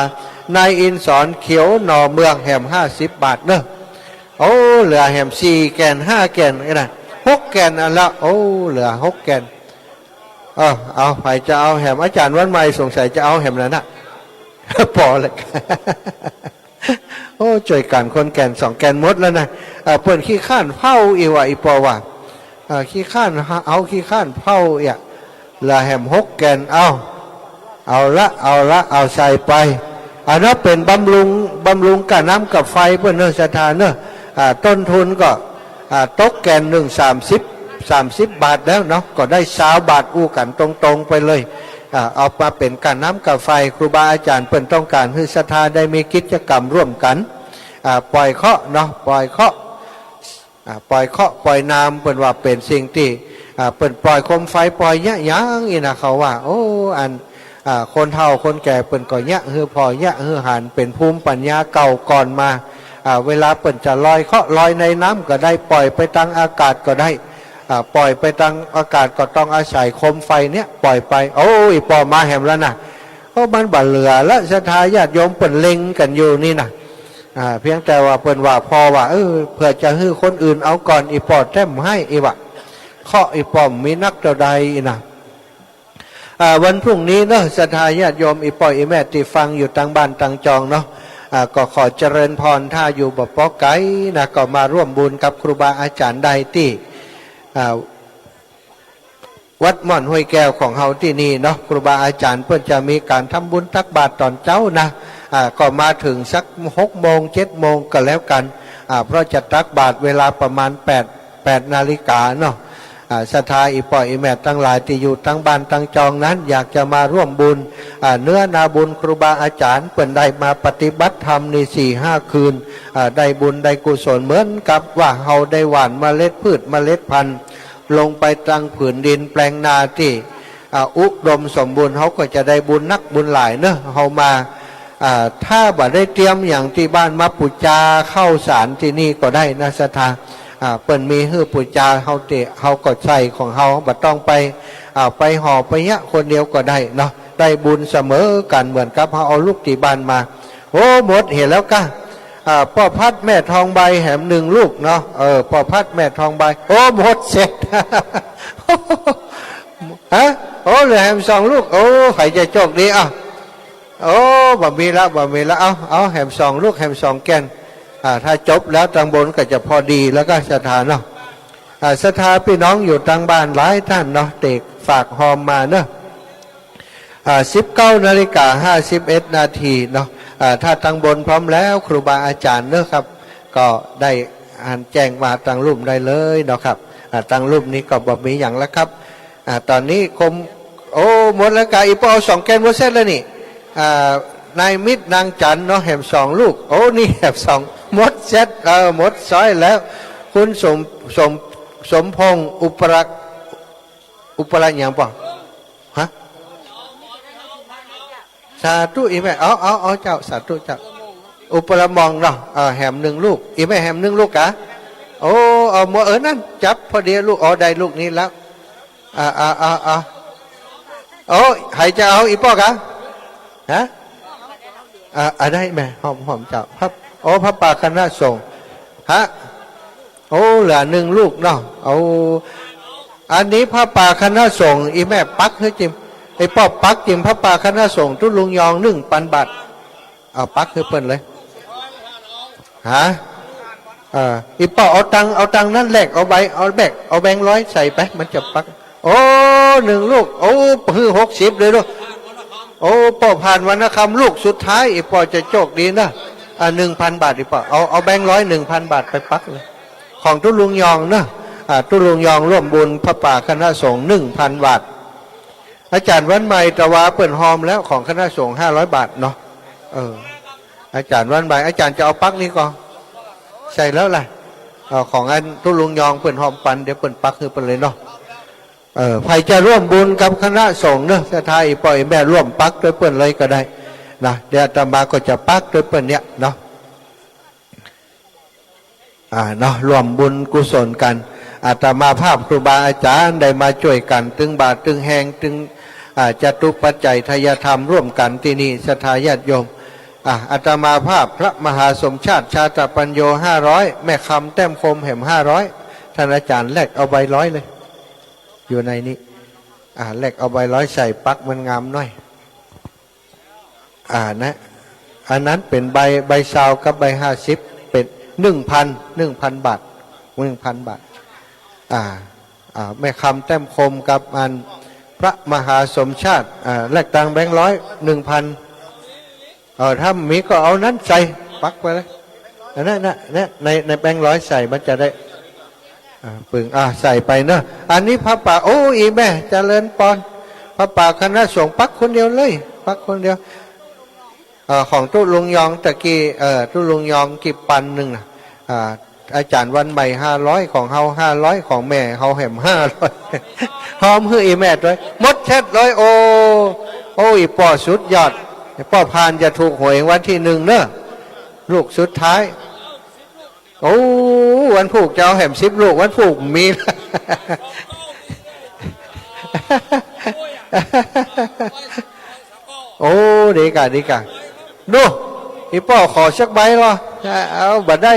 นายอินสอนเขียวหน่อเมืองแหม50 บาทเนอะโอ้เหลือแหม4 แกน5 แกนนะ6 แกนอันละโอ้เหลือ6 แกนเอาไปจะเอาแหมอาจารย์วันใหม่สงสัยจะเอาแหมแล้วนะพอเลยโอ้จ่วยกันคนแกน2 แกนหมดแล้วนะเปิ่นขี้ข้านเผาอีวะอีปอว่าขี้ข้านเอาขี้ข้านเผาอย่าละแหม6 แกนเอาละใส่ไปอันนั้นเป็นบำรุงกับน้ำกับไฟเพื่อนเนื้อสถานเนื้อต้นทุนก็ตกแกนหนึ่ง30 บาทแล้วเนาะก็ได้20 บาทอู้กันตรงๆไปเลยเอามาเป็นการน้ำกับไฟครูบาอาจารย์เปิ่นต้องการให้ศรัทธาได้มีกิจกรรมร่วมกันปล่อยเคาะเนาะปล่อยเคาะปล่อยน้ำเปิ่นว่าเป็นสิ่งที่เปิ่นปล่อยโคมไฟปล่อยยะยังอีนะเขาว่าโอ้อันคนเฒ่าคนแก่เปิ่นก็ยะฮือพอยะฮือหันเป็นภูมิปัญญาเก่าก่อนมาเวลาเปิ่นจะลอยเคาะลอยในน้ำก็ได้ปล่อยไปทางอากาศก็ได้ปล่อยไปทางอากาศก็ต้องอาศัยโคมไฟเนี้ยปล่อยไปโอ้ยปอมาแหมแล้วนะเพราะมันบัดเหลือและศรัทธาญาติโยมเปิ่นเล็งกันอยู่นี่นะเพียงแต่ว่าเปิ่นว่าพอว่าเพื่อจะให้คนอื่นเอาก่อนอีปอดแต้มให้อีวะเคาะอีปอมมีนักเท่าใดนะวันพรุ่งนี้เนาะศรัทธาญาติโยมอีปอยอีแม่ที่ฟังอยู่ทางบ้านทางจองเนาะก็ขอเจริญพรถ้าอยู่บ่ปอไกนะก็มาร่วมบุญกับครูบาอาจารย์ใดที่วัดม่อนห้วยแก้วของเฮาที่นี่เนาะครูบาอาจารย์เพื่อจะมีการทำบุญตักบาตรตอนเจ้านะก็มาถึงสัก6 โมง 7 โมงก็แล้วกันเพราะจะตักบาตรเวลาประมาณ8 นาฬิกาเนาะศรัทธาอีปอยอีแม่ทั้งหลายที่อยู่ทั้งบ้านทั้งจองนั้นอยากจะมาร่วมบุญเนื้อนาบุญครูบาอาจารย์เปิ่นได้มาปฏิบัติธรรมใน4-5 คืนได้บุญได้กุศลเหมือนกับว่าเฮาได้หว่านเมล็ดพืชเมล็ดพันธุ์ลงไปตั้งผืนดินแปลงนาที่อุดมสมบูรณ์เขาก็จะได้บุญนักบุญหลายเนอะเฮามาถ้าบ่ได้เตรียมอย่างที่บ้านมาปุจจาเข้าสารที่นี่ก็ได้นะศรัทธาเปิ่นมีฮื้อปุจจาเฮาเฮาก็ใส่ของเฮาบ่ต้องไปห่อไปยะคนเดียวก็ได้เนาะได้บุญเสมอกันเหมือนกับเฮาเอาลูกที่บ้านมาโอ้หมดเห็นแล้วกะพ่อพัดแม่ทองใบแหม1 ลูกเนาะพ่อพัดแม่ทองใบโอ้หมดเสร็จโอ้เหลือแหม2 ลูกโอ้ใครจะโชคดีโอ้บ่มีละเอาแหม2 ลูกแหม2 แกนถ้าจบแล้วทางบนก็จะพอดีแล้วก็ศรัทธาเนาะศรัทธาพี่น้องอยู่ทางบ้านหลายท่านเนาะเด็กฝากหอมมาเนาะ19:51 นาทีเนาะถ้าทางบนพร้อมแล้วครูบาอาจารย์เนาะครับก็ได้แจ้งมาทางรูปได้เลยเนาะครับทางรูปนี้ก็บอกมีอย่างแล้วครับตอนนี้โอ้หมดแล้วกะอีปอ2 แกนหมดเสร็จแล้วนี่นายมิตรนางจันเนาะแหม2 ลูกโอ้นี่แหม2หมดเสร็จหมดซอยแล้วคุณสมพงษ์อุปรักอย่างป่ะฮะสาธุอีแม่เอาเจ้าสาธุเจ้าอุปรมองเนาะแหม1 ลูกอีแม่แหม1 ลูกกะโอ้เอาหมดนั่นจับพอดีลูกได้ลูกนี้แล้วโอ้ให้จะเอาอีป้อกะฮะได้แม่หอมเจ้าพระป่าคณะสงฆ์ฮะโอ้เหลือ1 ลูกเนาะเอาอันนี้พระป่าคณะสงฆ์อีแม่ปักให้จิมไอ้ป้อปักจิมพระป่าคณะสงฆ์ทุลุงยอง1,000 บาทเอาปักให้เปิ้นเลยฮะอีป้อเอาตังนั่นแหลกเอาแบงค์100ใส่ไปมันจะปักโอ้1 ลูกโอ้คือ60เลยลูกโอ้ป้อผ่านวรรณคำลูกสุดท้ายอีป้อจะโชคดีนะ 1,000 บาทดีกว่าเอาแบงค์1,000 บาทไปปักเลยของตุลุงยองเนอะตุลุงยองร่วมบุญพระป่าคณะสงฆ์1,000 บาทอาจารย์วันใหม่ตะวาเปิ่นหอมแล้วของคณะสงฆ์500 บาทเนาะอาจารย์วันใหม่อาจารย์จะเอาปักนี้ก่อนใส่แล้วล่ะของอันตุลุงยองเปิ่นหอมปันเดี๋ยวเปิ่นปักคือเปิ่นเลยเนาะใครจะร่วมบุญกับคณะสงฆ์เนอะจะทายปล่อยแม่ร่วมปักด้วยเปิ่นเลยก็ได้นะเดี๋ยวอาตมาก็จะปักด้วยเปิ่นเนี้ยเนาะเนาะร่วมบุญกุศลกันอาตมาภาพครูบาอาจารย์ได้มาช่วยกันตึงบาทตึงแหงตึงจตุปัจจัยทายธรรมร่วมกันที่นี่ศรัทธาญาติโยมอาตมาภาพพระมหาสมชาติชาตปัญโย500แม่คำแต้มคมแห่ม500ท่านอาจารย์แลกเอาใบ100เลยอยู่ในนี้แลกเอาใบ100ใส่ปักมันงามหน่อยนะอันนั้นเป็นใบซาวกับใบ50เป็น1,000 บาท1,000 บาทแม่คำแต้มคมกับอันพระมหาสมชาติแลกตังแบงค์1,000ถ้ามีก็เอานั้นใส่ปักไปเลยนั่นในแบงค์100ใส่มันจะได้ปึงใส่ไปเนอะอันนี้พระป่าโอ้อีแม่เจริญปอนพระป่าคณะสงฆ์ปักคนเดียวเลยปักคนเดียวของตุลุงยองตะกี้ตุลุงยองกี่ปันหนึ่งอาจารย์วันใหม่500ของเฮา500ของแม่เฮาแหม500หอมฮืออีแม่ด้วยมดเช็ดเลยโอ้ยป่อสุดยอดป่อพานจะถูกหวยวันที่1เนอะลูกสุดท้ายโอ้วันผูกจะเอาแหม10 ลูกวันผูกมีโอ้ดีกะดูอีป่อขอสักใบหรอเอาบัดได้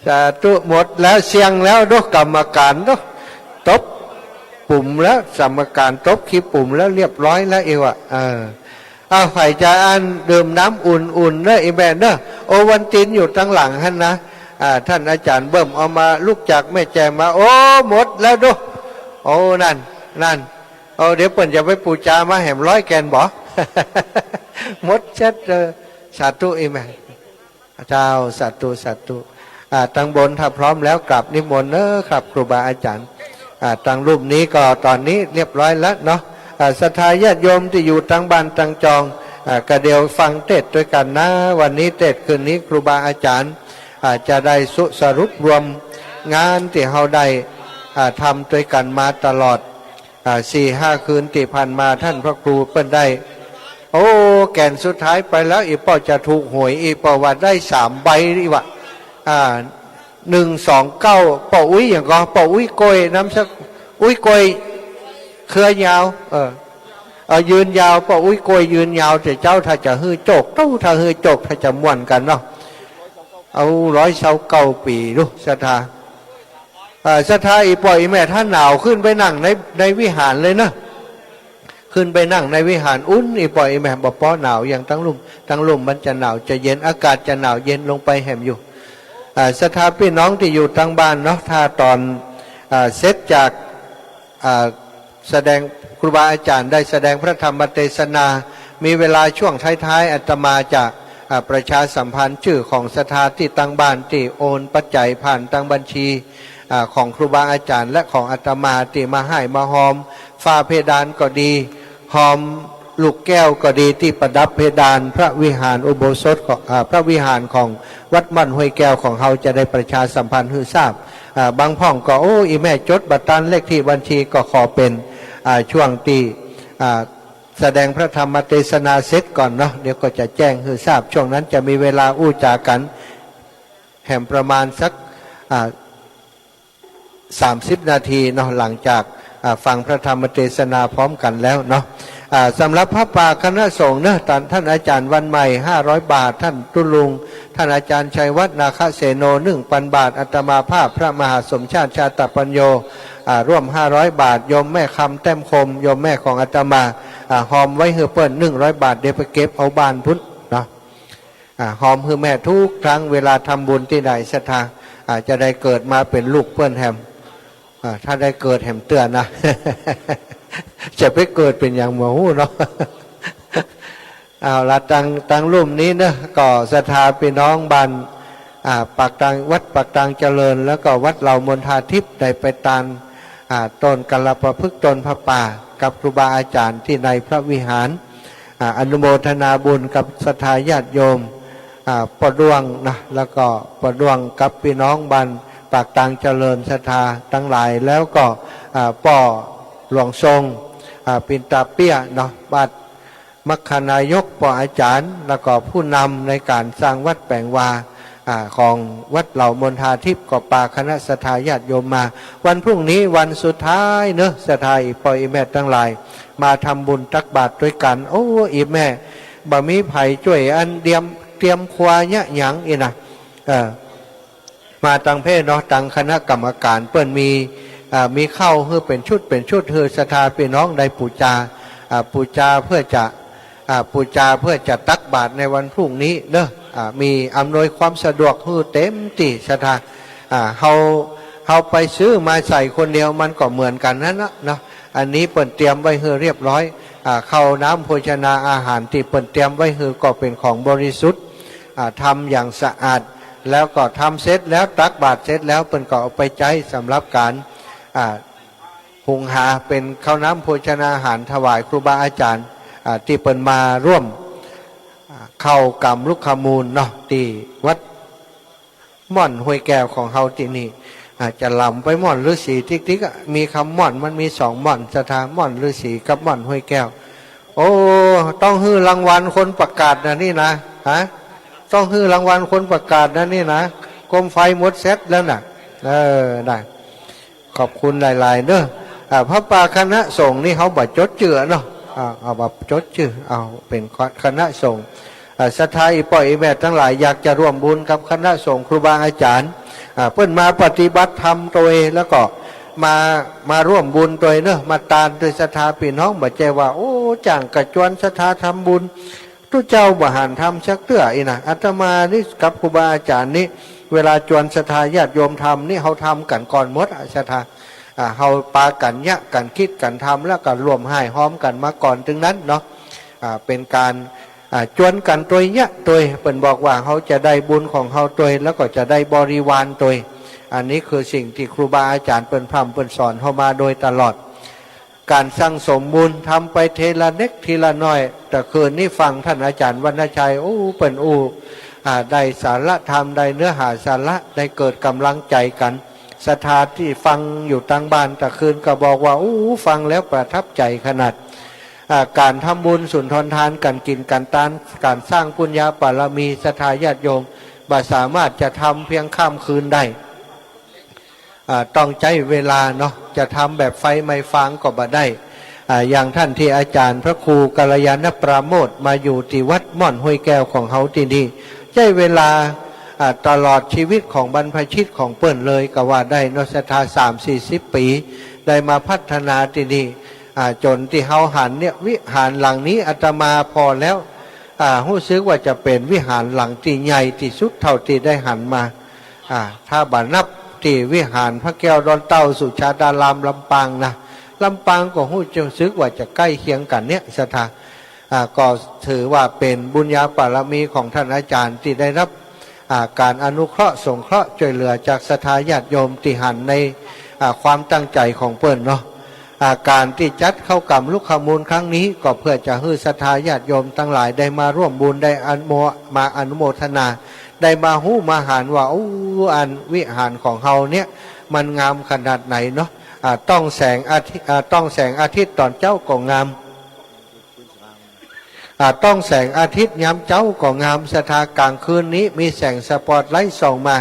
จะตุหมดแล้วเสียงแล้วดูกรรมการดูตบปุ่มแล้วกรรมการตบขี้ปุ่มแล้วเรียบร้อยแล้วเอวใครจะอันดื่มน้ำอุ่นๆเนอะอีแม่เนอะโอวันตินอยู่ตั้งหลังท่านนะท่านอาจารย์เบิ่มเอามาลูกจากแม่แจงมาโอ้หมดแล้วดูโอ้นั่นเดี๋ยวเปิ่นจะไปปูจามาแหม100 แกนบ่มดเช็ดสาธุอีแม่เจ้าสาธุตั้งบนถ้าพร้อมแล้วกลับนิมนต์เนอะครับครูบาอาจารย์ตั้งรูปนี้ก็ตอนนี้เรียบร้อยแล้วเนาะศรัทธาญาติโยมที่อยู่ตั้งบ้านตั้งจองก็เดี๋ยวฟังเทศด้วยกันนะวันนี้เทศคืนนี้ครูบาอาจารย์จะได้สรุปรวมงานที่เราได้ทำด้วยกันมาตลอด4-5 คืนที่ผ่านมาท่านพระครูเปิ้นได้โอ้แก่นสุดท้ายไปแล้วอีป่อจะถูกหวยอีป่อว่าได้3 ใบนี่วะ129ป่ออุ้ยอย่างก็ป่ออุ้ยโกยน้ำสักอุ้ยโกยเครือยาวยืนยาวป่ออุ้ยโกยยืนยาวแต่เจ้าถ้าจะฮือโจกถ้าฮือโจกถ้าจะม่วนกันเนาะเอา129 ปีดูศรัทธาอีป่ออีแม่ท่านหนาวขึ้นไปนั่งในวิหารเลยนะขึ้นไปนั่งในวิหารอุ่นอีป่ออีแม่บอกป้อหนาวอย่างทั้งลุ่มมันจะหนาวจะเย็นอากาศจะหนาวเย็นลงไปแหมอยู่ศรัทธาพี่น้องที่อยู่ทางบ้านเนาะถ้าตอนเสร็จจากแสดงครูบาอาจารย์ได้แสดงพระธรรมเทศนามีเวลาช่วงท้ายๆอาตมาจะประชาสัมพันธ์ชื่อของศรัทธาที่ตั้งบ้านที่โอนปัจจัยผ่านตั้งบัญชีของครูบาอาจารย์และของอาตมาที่มาให้มาหอมฝ้าเพดานก็ดีหอมลูกแก้วก็ดีที่ประดับเพดานพระวิหารอุโบสถของพระวิหารของวัดมั่นห้วยแก้วของเราจะได้ประชาสัมพันธ์ให้ทราบบางพ่องก็โอ้อีแม่จดบัตรตันเลขที่บัญชีก็ขอเป็นช่วงที่แสดงพระธรรมเทศนาเสร็จก่อนเนาะเดี๋ยวก็จะแจ้งให้ทราบช่วงนั้นจะมีเวลาอู้จากันแห่งประมาณสัก30 นาทีเนาะหลังจากฟังพระธรรมเทศนาพร้อมกันแล้วเนาะสำหรับพระป่าคณะสงฆ์เนาะท่านอาจารย์วันใหม่500 บาทท่านตุลุงท่านอาจารย์ชัยวัฒน์นาคเสโน1,000 บาทอาตมาภาพพระมหาสมชาติชาตปัญโยร่วม500 บาทโยมแม่คำแต้มคมโยมแม่ของอาตมาหอมไว้เฮือเปิ้ล100 บาทเดี๋ยวไปเก็บเอาบานพุทธเนาะหอมเฮือแม่ทุกครั้งเวลาทำบุญที่ใดศรัทธาจะได้เกิดมาเป็นลูกเปิ้ลแฮมถ้าได้เกิดแหมเตือนนะ จะไปเกิดเป็นอย่างหมูเนาะ เอาละตังรุ่มนี้เนอะก็ศรัทธาพี่น้องบ้านปากตังวัดปากตังเจริญแล้วก็วัดเหล่ามณฑาทิพย์ได้ไปตานต้นกัลปะพฤกษ์ต้นพระป่ากับครูบาอาจารย์ที่ในพระวิหารอนุโมทนาบุญกับศรัทธาญาติโยมปอดวงนะแล้วก็ปอดวงกับพี่น้องบ้านปากตังเจริญศรัทธาทั้งหลายแล้วก็ป่อหลวงทรงปินตาเปี้ยเนาะบัดมัคคณายกป่ออาจารย์แล้วก็ผู้นำในการสร้างวัดแปลงวาของวัดเหล่ามณฑาทิพย์ก็ปาคณะศรัทธาญาติโยมมาวันพรุ่งนี้วันสุดท้ายเนอะศรัทธาอีปอยแม่ทั้งหลายมาทำบุญตักบาตรด้วยกันโอ้อีแม่บะมีไผ่ช่วยอันเตรียมควายะหยังอีนะมาตังเพศเนาะตังคณะกรรมการเปิ้นมีเข้าเพื่อเป็นชุดเฮือศรัทธาพี่น้องได้ปูจาเพื่อจะตักบาตรในวันพรุ่งนี้เนอะมีอำนวยความสะดวกเพื่อเต็มที่ศรัทธาเฮาไปซื้อมาใส่คนเดียวมันก็เหมือนกันนั่นนะเนาะอันนี้เปิ้นเตรียมไว้เฮือเรียบร้อยข้าวน้ำโภชนาอาหารที่เปิ้นเตรียมไว้เฮือก็เป็นของบริสุทธิ์ทำอย่างสะอาดแล้วก็ทำเสร็จแล้วตักบาตรเสร็จแล้วเปิ้นก็เอาไปใช้สำหรับการหุงหาเป็นข้าวน้ำโภชนาอาหารถวายครูบาอาจารย์ที่เปิ้นมาร่วมเข้ากรรมลุกขมูลเนาะที่วัดม่อนห้วยแก้วของเฮาที่นี่อาจจะลำไปม่อนฤาษีทิกมีคำม่อนมันมีสองม่อนศรัทธาม่อนฤาษีกับม่อนห้วยแก้วโอ้ต้องฮื้อรางวัลคนประกาศนะนี่นะต้องฮื้อรางวัลคนประกาศนะนี่นะกรมไฟหมดเซตแล้วนะได้ขอบคุณหลายๆเนอะพระป่าคณะสงฆ์นี่เขาบัดจดเจือเนาะเอาแบบจดชื่อเอาเป็นคณะสงฆ์ศรัทธาอีปอยอีแม่ทั้งหลายอยากจะร่วมบุญกับคณะสงฆ์ครูบาอาจารย์เพิ่นมาปฏิบัติธรรมตัวเองแล้วก็มาร่วมบุญตัวเนอะมาตานด้วยศรัทธาพี่น้องบ่ใจว่าโอ้จังกระจวนศรัทธาทำบุญทุกเจ้าบ่หันทำชักเตื้ออีนะอาตมานี่กับครูบาอาจารย์นี่เวลาจวนศรัทธาญาติโยมทำนี่เขาทำกันก่อนมดศรัทธาเฮาปากันยะกันคิดกันทำแล้วก็รวมให้ห้อมกันมาก่อนถึงนั้นเนาะเป็นการจวนกันตัวเนี้ยตัวเปิ่นบอกว่าเขาจะได้บุญของเขาตัวแล้วก็จะได้บริวารตัวอันนี้คือสิ่งที่ครูบาอาจารย์เปิ่นพร่ำเปิ่นสอนเข้ามาโดยตลอดการสร้างสมบุญทำไปเทละเล็กทีละน้อยแต่คืนนี้ฟังท่านอาจารย์วรรณชัยเปิ่นได้สาระธรรมได้เนื้อหาสาระได้เกิดกำลังใจกันศรัทธาที่ฟังอยู่ตั้งบ้านแต่คืนก็บอกว่าฟังแล้วประทับใจขนาดการทำบุญสุนทรทานกันกินกันตานการสร้างปุญญาบารมีศรัทธาญาติโยมบ่สามารถจะทำเพียงข้ามคืนได้ต้องใช้เวลาเนาะจะทำแบบไฟไม่ฟางก็บ่ได้อย่างท่านที่อาจารย์พระครูกัลยาณปราโมทมาอยู่ที่วัดม่อนห้วยแก้วของเขาที่นี่ใช้เวลาตลอดชีวิตของบรรพชิตของเปิ้นเลยก็ว่าได้นศรัทธา30-40 ปีได้มาพัฒนาที่นี่จนที่เฮาหันเนี่ยวิหารหลังนี้อาตมาพอแล้วรู้สึกว่าจะเป็นวิหารหลังที่ใหญ่ที่สุดเท่าที่ได้หันมาถ้าบัดนับที่วิหารพระแก้วดอนเต้าสุชาดารามลำปางนะลำปางก็รู้สึกว่าจะใกล้เคียงกันเนี่ยศรัทธาก็ถือว่าเป็นบุญญาบารมีของท่านอาจารย์ที่ได้รับการอนุเคราะห์สงเคราะห์ช่วยเหลือจากศรัทธาญาติโยมที่หันในความตั้งใจของเปิ้นเนาะการที่จัดเข้ากรรมลุกขมูลครั้งนี้ก็เพื่อจะให้ศรัทธาญาติโยมทั้งหลายได้มาร่วมบุญได้อนุโมทนาได้มาหู้มาหารว่าอันวิหารของเฮาเนี่ยมันงามขนาดไหนเนาะต้องแสงอาทิตย์ตอนเจ้าก็งามต้องแสงอาทิตย์ย้ำเจ้าก็งามศรัทธากลางคืนนี้มีแสงสปอตไลท์ส่องมา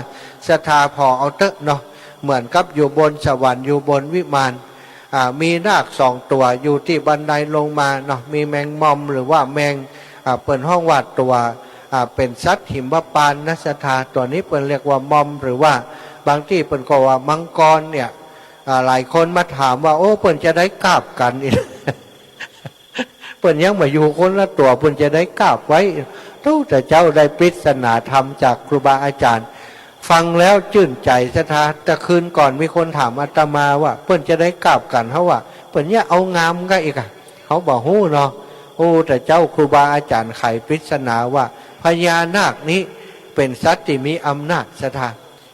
ศรัทธาพอเอาเตอะเนาะเหมือนกับอยู่บนสวรรค์อยู่บนวิมานมีนาค2 ตัวอยู่ที่บันไดลงมาเนาะมีแมงมอมหรือว่าแมงเปิดห้องวาดตัวเป็นสัตว์หิมพานต์นะศรัทธาตัวนี้เปิดเรียกว่ามอมหรือว่าบางที่เปิดก็ว่ามังกรเนี่ยหลายคนมาถามว่าเปิดจะได้กราบกันอีก เปิดยังมาอยู่คนละตัวเปิดจะได้กราบไว้ทุกแต่เจ้าได้ปริศนาธรรมจากครูบาอาจารย์ฟังแล้วชื่นใจศรัทธาแต่คืนก่อนมีคนถามอาตมาว่าเปิ้นจะได้กราบกันเขาว่าเปิ้นเนี่ยเอางามก็อีกเขาบอกหู้เนาะ โอ้แต่เจ้าครูบาอาจารย์ไขปริศนาว่าพญานาคนี้เป็นสัตว์ที่มีอำนาจศรัทธา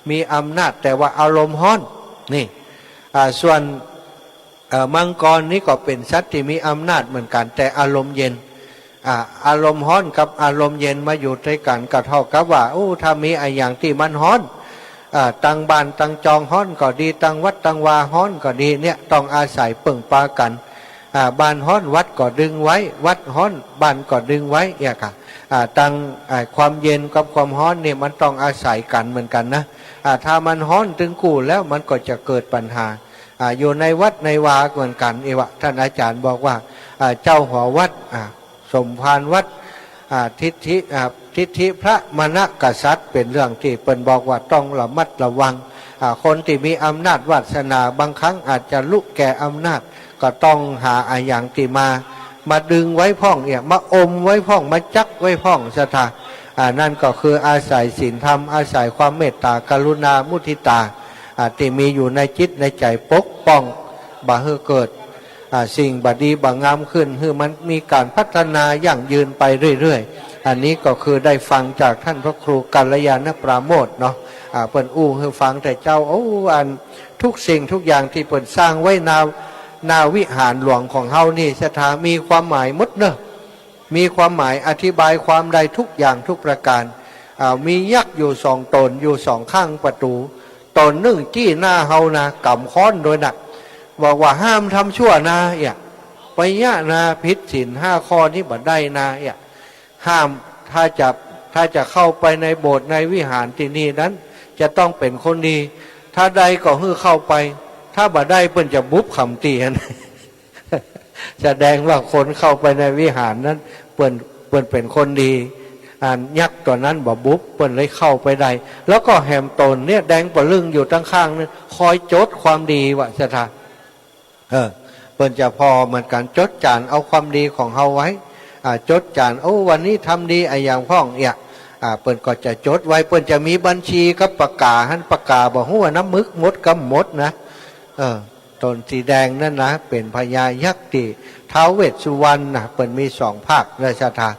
มีอำนาจแต่ว่าอารมณ์ฮ้อนนี่ส่วนมังกรนี้ก็เป็นสัตว์ที่มีอำนาจเหมือนกันแต่อารมณ์เย็นอารมณ์ฮ้อนกับอารมณ์เย็นมาอยู่ด้วยกันก็เท่ากับว่าโอ้ถ้ามีไอ้อย่างที่มันฮ้อนตังบ้านตังจองฮ้อนก็ดีตังวัดตังวาฮ้อนก็ดีเนี่ยต้องอาศัยเปิ่งปากันบ้านฮ้อนวัดก็ดึงไว้วัดฮ้อนบ้านก็ดึงไว้เนี่ยค่ะตังความเย็นกับความฮ้อนเนี่ยมันต้องอาศัยกันเหมือนกันนะถ้ามันฮ้อนถึงกูแล้วมันก็จะเกิดปัญหาอยู่ในวัดในวาเหมือนกันวะท่านอาจารย์บอกว่าเจ้าหัววัดสมภารวัดทิฏฐิพระมณกษัตริย์เป็นเรื่องที่เปิ้นบอกว่าต้องระมัดระวังคนที่มีอำนาจวาสนาบางครั้งอาจจะลุกแก่อำนาจก็ต้องหาอย่างที่มาดึงไว้พ่องมาอมไว้พ่องมาจักไว้พ่องศรัทธานั่นก็คืออาศัยศีลธรรมอาศัยความเมตตากรุณามุทิตาที่มีอยู่ในจิตในใจปกป้องบ่ให้เกิดสิ่งบดีบางามขึ้นคือมันมีการพัฒนาอย่างยืนไปเรื่อยๆอันนี้ก็คือได้ฟังจากท่านพระครูกัลยาณปราโมทย์เนาะเปิ่นอู้ให้ฟังแต่เจ้าอันทุกสิ่งทุกอย่างที่เปิ่นสร้างไว้นาวิหารหลวงของเฮานี่ศรัทธามีความหมายหมดเนอะมีความหมายอธิบายความใดทุกอย่างทุกประการมียักษ์อยู่สองตนอยู่สองข้างประตูตนหนึ่งจี้หน้าเฮานะกำค้อนโดยหนักบอกว่าห้ามทำชั่วนะไปยะนะผิดศีล5 ข้อนี้บ่ได้นะห้ามถ้าจะเข้าไปในโบสถ์ในวิหารที่นี่นั้นจะต้องเป็นคนดีถ้าใดก็ให้เข้าไปถ้าบ่ได้เพิ่นจะบุบคำตีนแสดงว่าคนเข้าไปในวิหารนั้นเปิ้นเป็นคนดียักษ์ตัวนั้นบ่บุบเปิ้นเลยเข้าไปได้แล้วก็แหมตนเนี่ยแดงปะลึงอยู่ตั้งข้างนึงคอยจดความดีว่าศรัทธาเปิ้นจะพอเหมือนกันจดจานเอาความดีของเฮาไว้จดจานวันนี้ทำดีอย่างพ่องเปิ้นก็จะจดไว้เปิ้นจะมีบัญชีกับปากกาหันปากกาบอกว่าน้ำมึกมดกำมดนะต้นสีแดงนั่นนะเป็นพญายักษ์ที่ท้าวเวสสุวรรณนะเปิ้นมี2 ภาคราชธา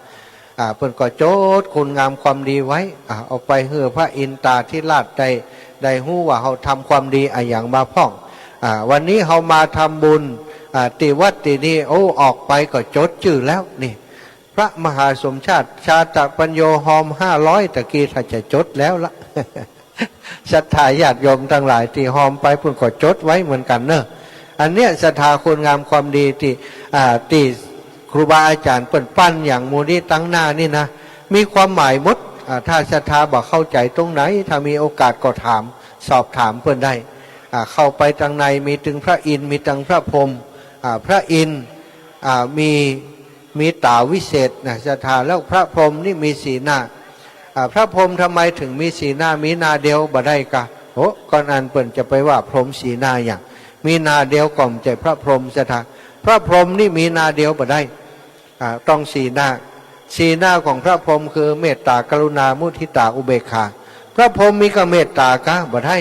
เปิ้นก็โจดคุณงามความดีไว้เอาไปเฮือพระอินตาธิราชได้ฮู้ว่าเฮาทำความดีอย่างมาพ่องวันนี้เฮามาทำบุญติวัดที่นี่ออกไปก็จดชื่อแล้วนี่พระมหาสมชาติชาตปัญโยหอม500ตะกี้ถ้าจะจดแล้วละศรัทธาญาติโยมทั้งหลายที่หอมไปพุ่นก็จดไว้เหมือนกันเนอะอันเนี้ยศรัทธาคุณงามความดีที่ครูบาอาจารย์เปิ้นปั้นอย่างมูนี้ตั้งหน้านี่นะมีความหมายหมดถ้าศรัทธาบอกเข้าใจตรงไหนถ้ามีโอกาสก็ถามสอบถามเปิ้นได้เข้าไปทางในมีถึงพระอินทร์มีถึงพระพรหมพระอินทร์มีตาวิเศษนะศรัทธาแล้วพระพรหมนี่มีสีหน้าพระพรหมทำไมถึงมีสีหน้ามีหน้าเดียวบ่ได้กะก่อนอันเปิ่นจะไปว่าพรหมสีหน้าอย่างมีหน้าเดียวก่อมใจพระพรหมศรัทธาพระพรหมนี่มีหน้าเดียวบ่ได้ต้องสีหน้าของพระพรหมคือเมตตากรุณามุทิตาอุเบกขาพระพรหมมีก็เมตตากะบ่ได้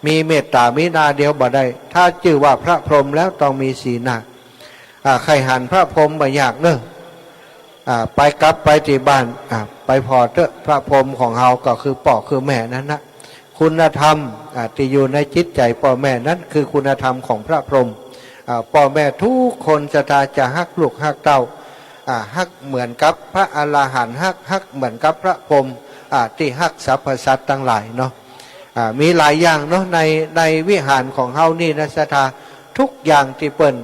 มีเมตตามีหน้าเดียวบ่ได้ถ้าชื่อว่าพระพรหมแล้วต้องมีสีหน้าใครหันพระพรหมบ่ยากเนอะไปกลับไปที่บ้านไปพอเถอะพระพรหมของเฮาก็คือพ่อคือแม่นั้นนะคุณธรรมที่อยู่ในจิตใจพ่อแม่นั้นคือคุณธรรมของพระพรหมพ่อแม่ทุกคนจะฮักลูกฮักเต้าฮักเหมือนกับพระอรหันต์ฮักเหมือนกับพระพรหมที่ฮักสรรพสัตว์ทั้งหลายเนาะมีหลายอย่างเนาะในวิหารของเฮานี่นะศรัทธาทุกอย่างที่เปิ้น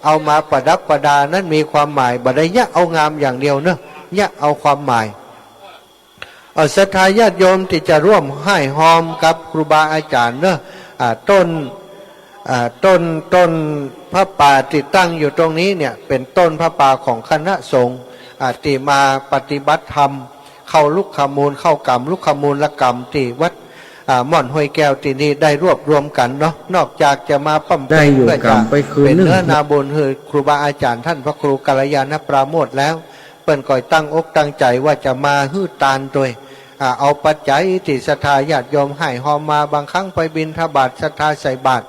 เอามาประดับประดานั้นมีความหมายบ่ได้ยะเอางามอย่างเดียวเนอะยะเอาความหมายศรัทธาญาติโยมที่จะร่วมให้หอมกับครูบาอาจารย์เนอะต้นพระป่าที่ตั้งอยู่ตรงนี้เนี่ยเป็นต้นพระป่าของคณะสงฆ์ที่มาปฏิบัติธรรมเข้าลุกขมูลเข้ากรรมลุกขมูลกรรมที่วัดม่อนห้วยแก้วที่นี่ได้รวบรวมกันเนาะนอกจากจะมาปั้มได้อยู่กันเป็นเนื้อนาบุญคือครูบาอาจารย์ท่านพระครูกัลยาณปราโมทย์แล้วเปิ้นก่อยตั้งอกตั้งใจว่าจะมาฮื้อตานโดยเอาปัจจัยที่ศรัทธาญาติโยมให้หอมมาบางครั้งไปบิณฑบาตศรัทธาใส่บาตร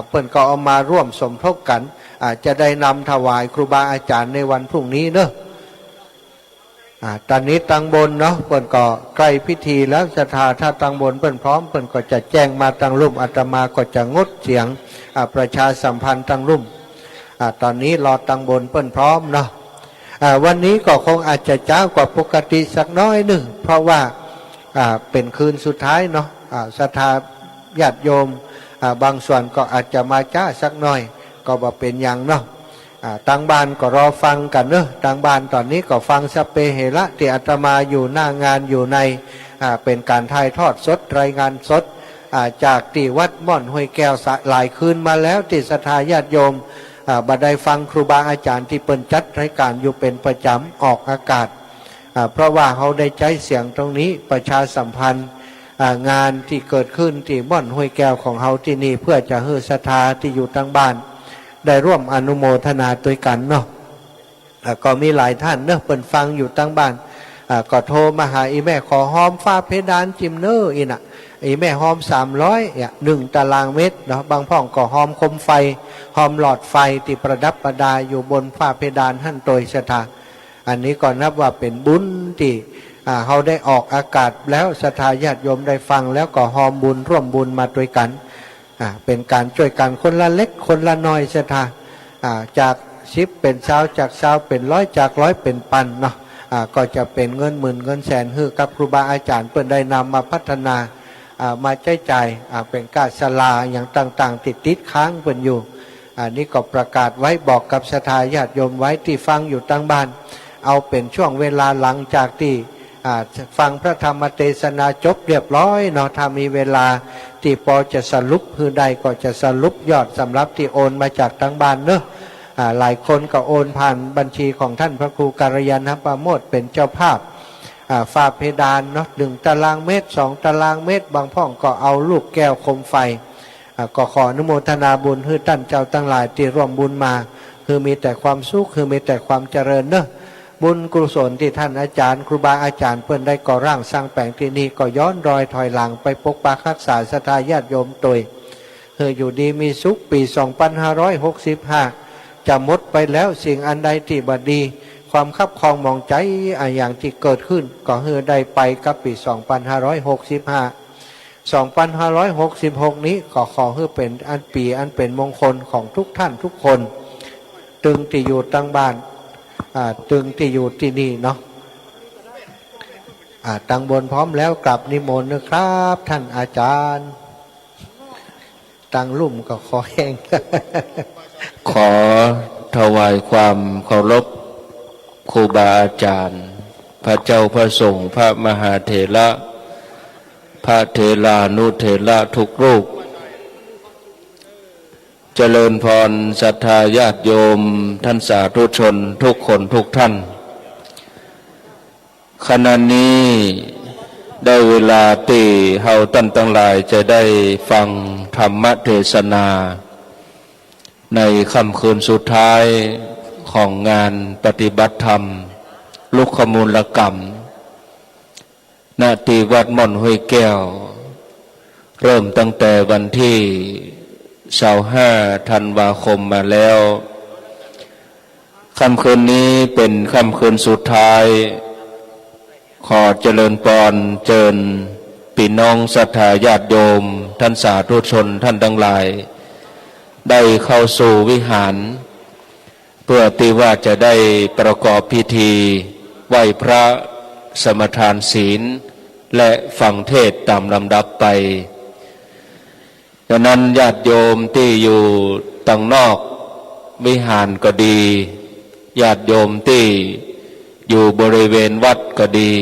เปิ้นก็เอามาร่วมสมทบกันจะได้นำถวายครูบาอาจารย์ในวันพรุ่งนี้เนอะตอนนี้ตังบนเนาะเปิ้นก็ใกล้พิธีแล้วศรัทธาถ้าตังบนเปิ้นพร้อมเปิ้นก็จะแจ้งมาตังลุ่มอาตมาก็จะงดเสียงประชาสัมพันธ์ตังลุ่มตอนนี้รอตังบนเปิ้นพร้อมเนาะวันนี้ก็คงอาจจะช้ากว่าปกติสักน้อยหนึ่งเพราะว่าเป็นคืนสุดท้ายเนาะศรัทธาญาติโยมบางส่วนก็อาจจะมาช้าสักหน่อยก็บ่เป็นอย่างเนาะทางบ้านก็รอฟังกันเนอะทางบ้านตอนนี้ก็ฟังสเปเหระที่อาตมาอยู่หน้างานอยู่ในเป็นการถ่ายทอดสดรายงานสดจากที่วัดม่อนห้วยแก้วหลายคืนมาแล้วที่ศรัทธาญาติโยมบัดได้ฟังครูบาอาจารย์ที่เปิ่นจัดรายการอยู่เป็นประจำออกอากาศเพราะว่าเขาได้ใช้เสียงตรงนี้ประชาสัมพันธ์งานที่เกิดขึ้นที่ม่อนห้วยแก้วของเขาที่นี่เพื่อจะให้ศรัทธาที่อยู่ทางบ้านได้ร่วมอนุโมทนาด้วยกันเนาะก็มีหลายท่านเนอะเปิ่นฟังอยู่ตั้งบ้านก็โทรมาหาอีแม่ขอหอมฟ้าเพดานจิมเนอร์อีน่ะอีแม่หอม100 ตารางเมตรเนาะบางพ่องก็หอมคมไฟหอมหลอดไฟที่ประดับประดาอยู่บนฟ้าเพดานหั่นโดยศรัทธาอันนี้ก็นับว่าเป็นบุญที่เขาได้ออกอากาศแล้วศรัทธาญาติโยมได้ฟังแล้วก็หอมบุญร่วมบุญมาด้วยกันเป็นการช่วยกันคนละเล็กคนละน้อยศรัทธาจาก10เป็นเช้าจากเช้าเป็น100จาก100เป็นพันเนาะก็จะเป็นเงินหมื่นเงินแสนฮือกับครูบาอาจารย์เปิ้นได้นำมาพัฒนามาใช้จ่ายเป็นการศาลาอย่างต่างๆติดค้างเปิ้นอยู่นี่ก็ประกาศไว้บอกกับศรัทธาญาติโยมไว้ที่ฟังอยู่ตั้งบ้านเอาเป็นช่วงเวลาหลังจากที่ฟังพระธรรมเทศนาจบเรียบร้อยเนาะถ้ามีเวลาที่พอจะสรุปคือใดก็จะสรุปยอดสำหรับที่โอนมาจากทางบ้านเนอะหลายคนก็โอนผ่านบัญชีของท่านพระครูกัลยาณปราโมทย์เป็นเจ้าภาพฝ้าเพดานเนาะ1 ตารางเมตร2 ตารางเมตรบางพ่องก็เอาลูกแก้วคมไฟก็ขออนุโมทนาบุญให้ท่านเจ้าทั้งหลายที่ร่วมบุญมาคือมีแต่ความสุขคือมีแต่ความเจริญเนอะบุญกุศลที่ท่านอาจารย์ครูบาอาจารย์เพื่อนได้ก่อร่างสร้างแปลงที่นี่ก็ย้อนรอยถอยหลังไปปกปักรักษาศรัทธาญาติโยมตยอยู่ดีมีสุขปี2565จะหมดไปแล้วสิ่งอันใดที่บดีความคับคองมองใจอย่างที่เกิดขึ้นก็ได้ไปกับปี2565นี้ขอให้เป็นอันปีอันเป็นมงคลของทุกท่านทุกคนตึงที่อยู่ตั้งบ้านตึงที่อยู่ที่นี่เนาะตั้งบนพร้อมแล้วกลับนิมนต์นะครับท่านอาจารย์ตั้งลุ่มก็ขอแห้ง ขอถวายความเคารพครูบาอาจารย์พระเจ้าพระสงฆ์พระมหาเถระพระเถรานุเถระทุกรูปเจริญพรศรัทธาญาติโยมท่านสาธุชนทุกคนทุกท่านขณะนี้ได้เวลาที่เฮาท่านทั้งหลายจะได้ฟังธรรมเทศนาในค่ำคืนสุดท้ายของงานปฏิบัติธรรมลุกขมูลกรรมณที่วัดม่อนห้วยแก้วเริ่มตั้งแต่วันที่25 ธันวาคมมาแล้วค่ำคืนนี้เป็นค่ำคืนสุดท้ายขอเจริญพรเจิญพี่น้องศรัทธาญาติโยมท่านสาธุชนท่านทั้งหลายได้เข้าสู่วิหารเพื่อที่ว่าจะได้ประกอบพิธีไหว้พระสมทานศีลและฟังเทศน์ตามลำดับไปดังนั้นญาติโยมที่อยู่ต่างนอกวิหารก็ดีญาติโยมที่อยู่บริเวณวัดก็ดี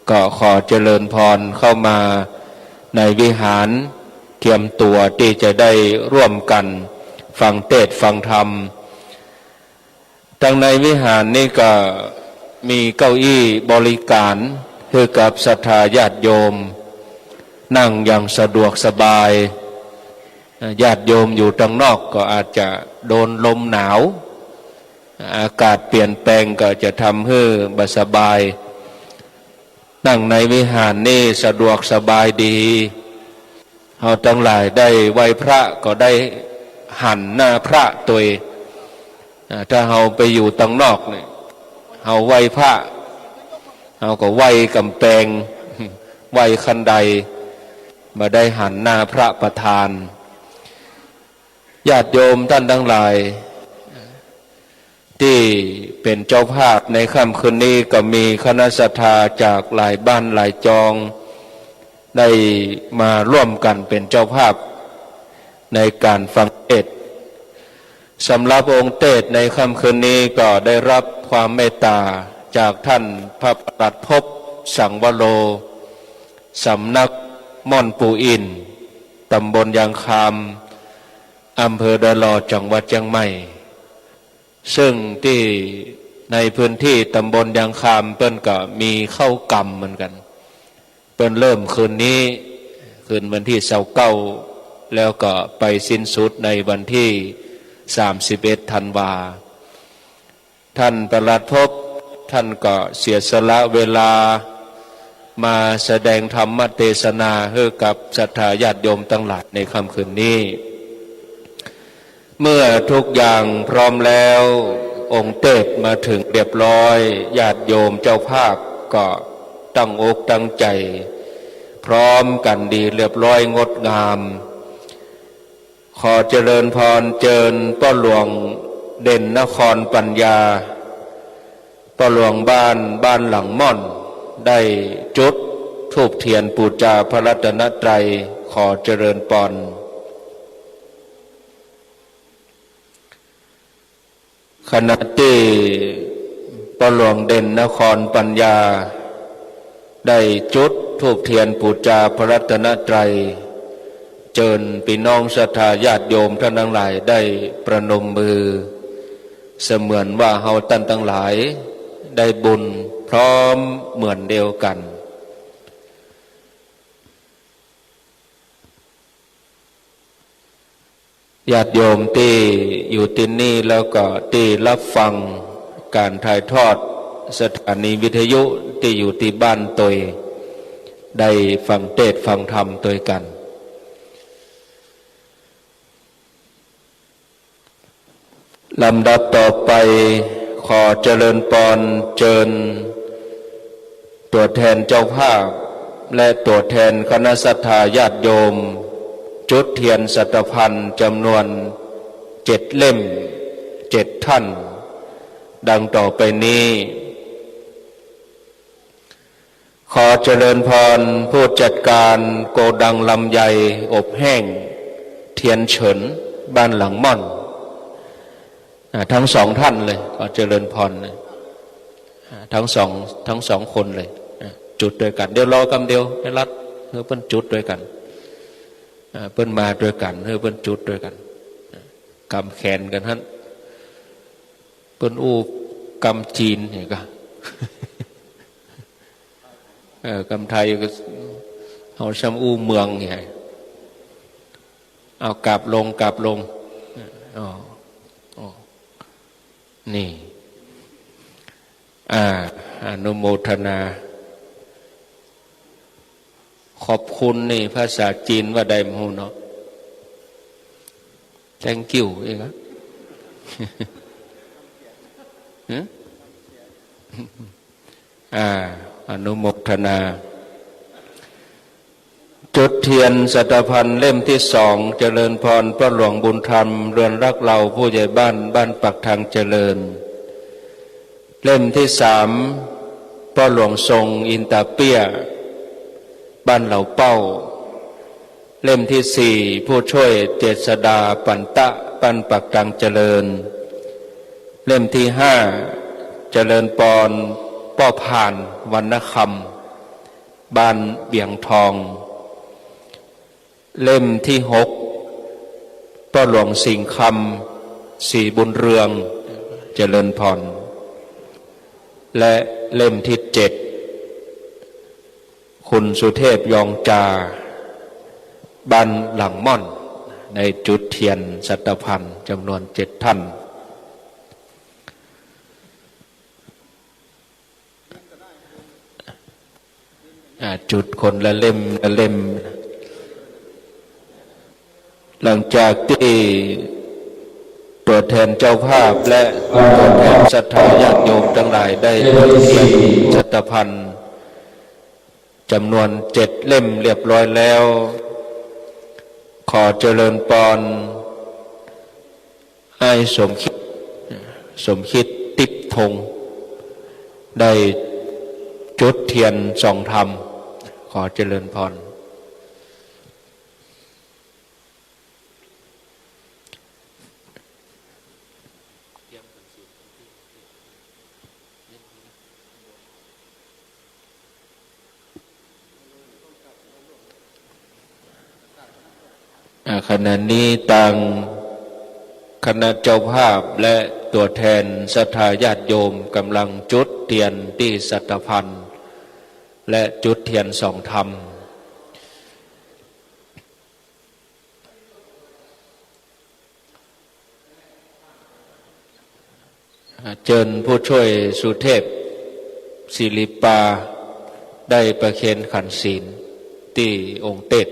ก็ขอเจริญพรเข้ามาในวิหารเตรียมตัวที่จะได้ร่วมกันฟังเทศน์ฟังธรรมทั้งในวิหารนี่ก็มีเก้าอี้บริการให้กับศรัทธาญาติโยมนั่งอย่างสะดวกสบายญาติโยมอยู่ทางนอกก็อาจจะโดนลมหนาวอากาศเปลี่ยนแปลงก็จะทำให้บ่สบายนั่งในวิหารนี่สะดวกสบายดี เฮาทั้งหลายได้ไหว้พระก็ได้หันหน้าพระตัวเองถ้าเฮาไปอยู่ตังนอกเนี่ยเฮาไหว้พระเฮาก็ไหว้กำแพงไหว้คันใดมาได้หันหน้าพระประธานญาติโยมท่านทั้งหลายที่เป็นเจ้าภาพในค่ำคืนนี้ก็มีคณะศรัทธาจากหลายบ้านหลายจองได้มาร่วมกันเป็นเจ้าภาพในการฟังเทศน์สำหรับองค์เทศน์ในค่ำคืนนี้ก็ได้รับความเมตตาจากท่านพระปลัดภพสังวโรสำนักม่อนปูอินตำบลยางคามอำเภอดะลอจังหวัดเชียงใหม่ซึ่งที่ในพื้นที่ตำบลยางคามเปิ้นก็มีเข้ากรรมเหมือนกันเปิ้นเริ่มคืนนี้คืนวันที่29แล้วก็ไปสิ้นสุดในวันที่31ธันวาท่านปลัดภพท่านก็เสียสละเวลามาแสดงธรรมเทศนาให้กับศรัทธาญาติโยมทั้งหลายในค่ำคืนนี้เมื่อทุกอย่างพร้อมแล้วองค์เทศน์มาถึงเรียบร้อยญาติโยมเจ้าภาพก็ตั้งอกตั้งใจพร้อมกันดีเรียบร้อยงดงามขอเจริญพรเจิญพ่อหลวงเด่นนครปัญญาพ่อหลวงบ้านหลังม่อนได้จุดธูปเทียนบูชาพระรัตนตรัยขอเจริญพรขณะที่พ่อหลวงเด่นนครปัญญาได้จุดธูปเทียนบูชาพระรัตนตรัยเจิญพี่น้องศรัทธาญาติโยมท่านทั้งหลายได้ประนมมือเสมือนว่าเฮาท่านทั้งหลายได้บุญพร้อมเหมือนเดียวกันญาติโยมที่อยู่ที่นี่แล้วก็ที่รับฟังการถ่ายทอดสถานีวิทยุที่อยู่ที่บ้านตัวได้ฟังเทศน์ฟังธรรมตัวกันลำดับต่อไปขอเจริญพรเจิญตัวแทนเจ้าภาพและตัวแทนคณะศรัทธาญาติโยมจุดเทียนสัตพันธ์จำนวน7 เล่ม 7 ท่านดังต่อไปนี้ขอเจริญพรผู้จัดการโกดังลำไยอบแห้งเทียนเฉินบ้านหลังม่อนทั้งสองท่านเลยขอเจริญพรทั้งสองคนเลยจุดด้วยกันเดี๋ยวรอกำเดียวให้รัดเพื่อเพิ่นจุดด้วยกันเพิ่นมาด้วยกันเพื่อเพิ่นจุดด้วยกันกำแขนกันท่านเพิ่นอู้กำจีนเห็นกันกำไทยก็เอาช้ำอู้เมืองไงเอากลับลงนี่อนุโมทนาขอบคุณนี่ภาษาจีนว่าได้มหูเนาะ thank you เองครับ อนุโมทนาจุดเทียนสัตพันธ์เล่มที่2เจริญพรพระหลวงบุญธรรมเรือนรักเราผู้ใหญ่บ้านปักทางเจริญเล่มที่3พ่อหลวงทรงอินตาเปียบ้านเหล่าเป้าเล่มที่4ผู้ช่วยเจษดาปันตะบ้านปักทางเจริญเล่มที่5เจริญพรป้อผ่านวรรณคำบ้านเบียงทองเล่มที่6พ่อหลวงสิงห์คำสีบุญเรืองเจริญพรและเล่มที่7คุณสุเทพยองจาบ้านหลังม่อนในจุดเทียนสัตพันธ์จำนวน7 ท่านจุดคนละเล่ม หลังจากที่ตัวแทนเจ้าภาพและตัวแทนศรัทธาญาติโยมทั้งหลายได้จุดเทียนสัตพันธ์จำนวน7 เล่มเรียบร้อยแล้ว ขอเจริญพรให้สมคิดติบธงได้จุดเทียนส่องธรรมขอเจริญพรขณะนี้ต่างคณะเจ้าภาพและตัวแทนศรัทธาญาติโยมกำลังจุดเทียนที่สัตพันธ์และจุดเทียนส่องธรรมเชิญผู้ช่วยสุเทพศิริปาได้ประเคนขันศีลที่องค์เต็ด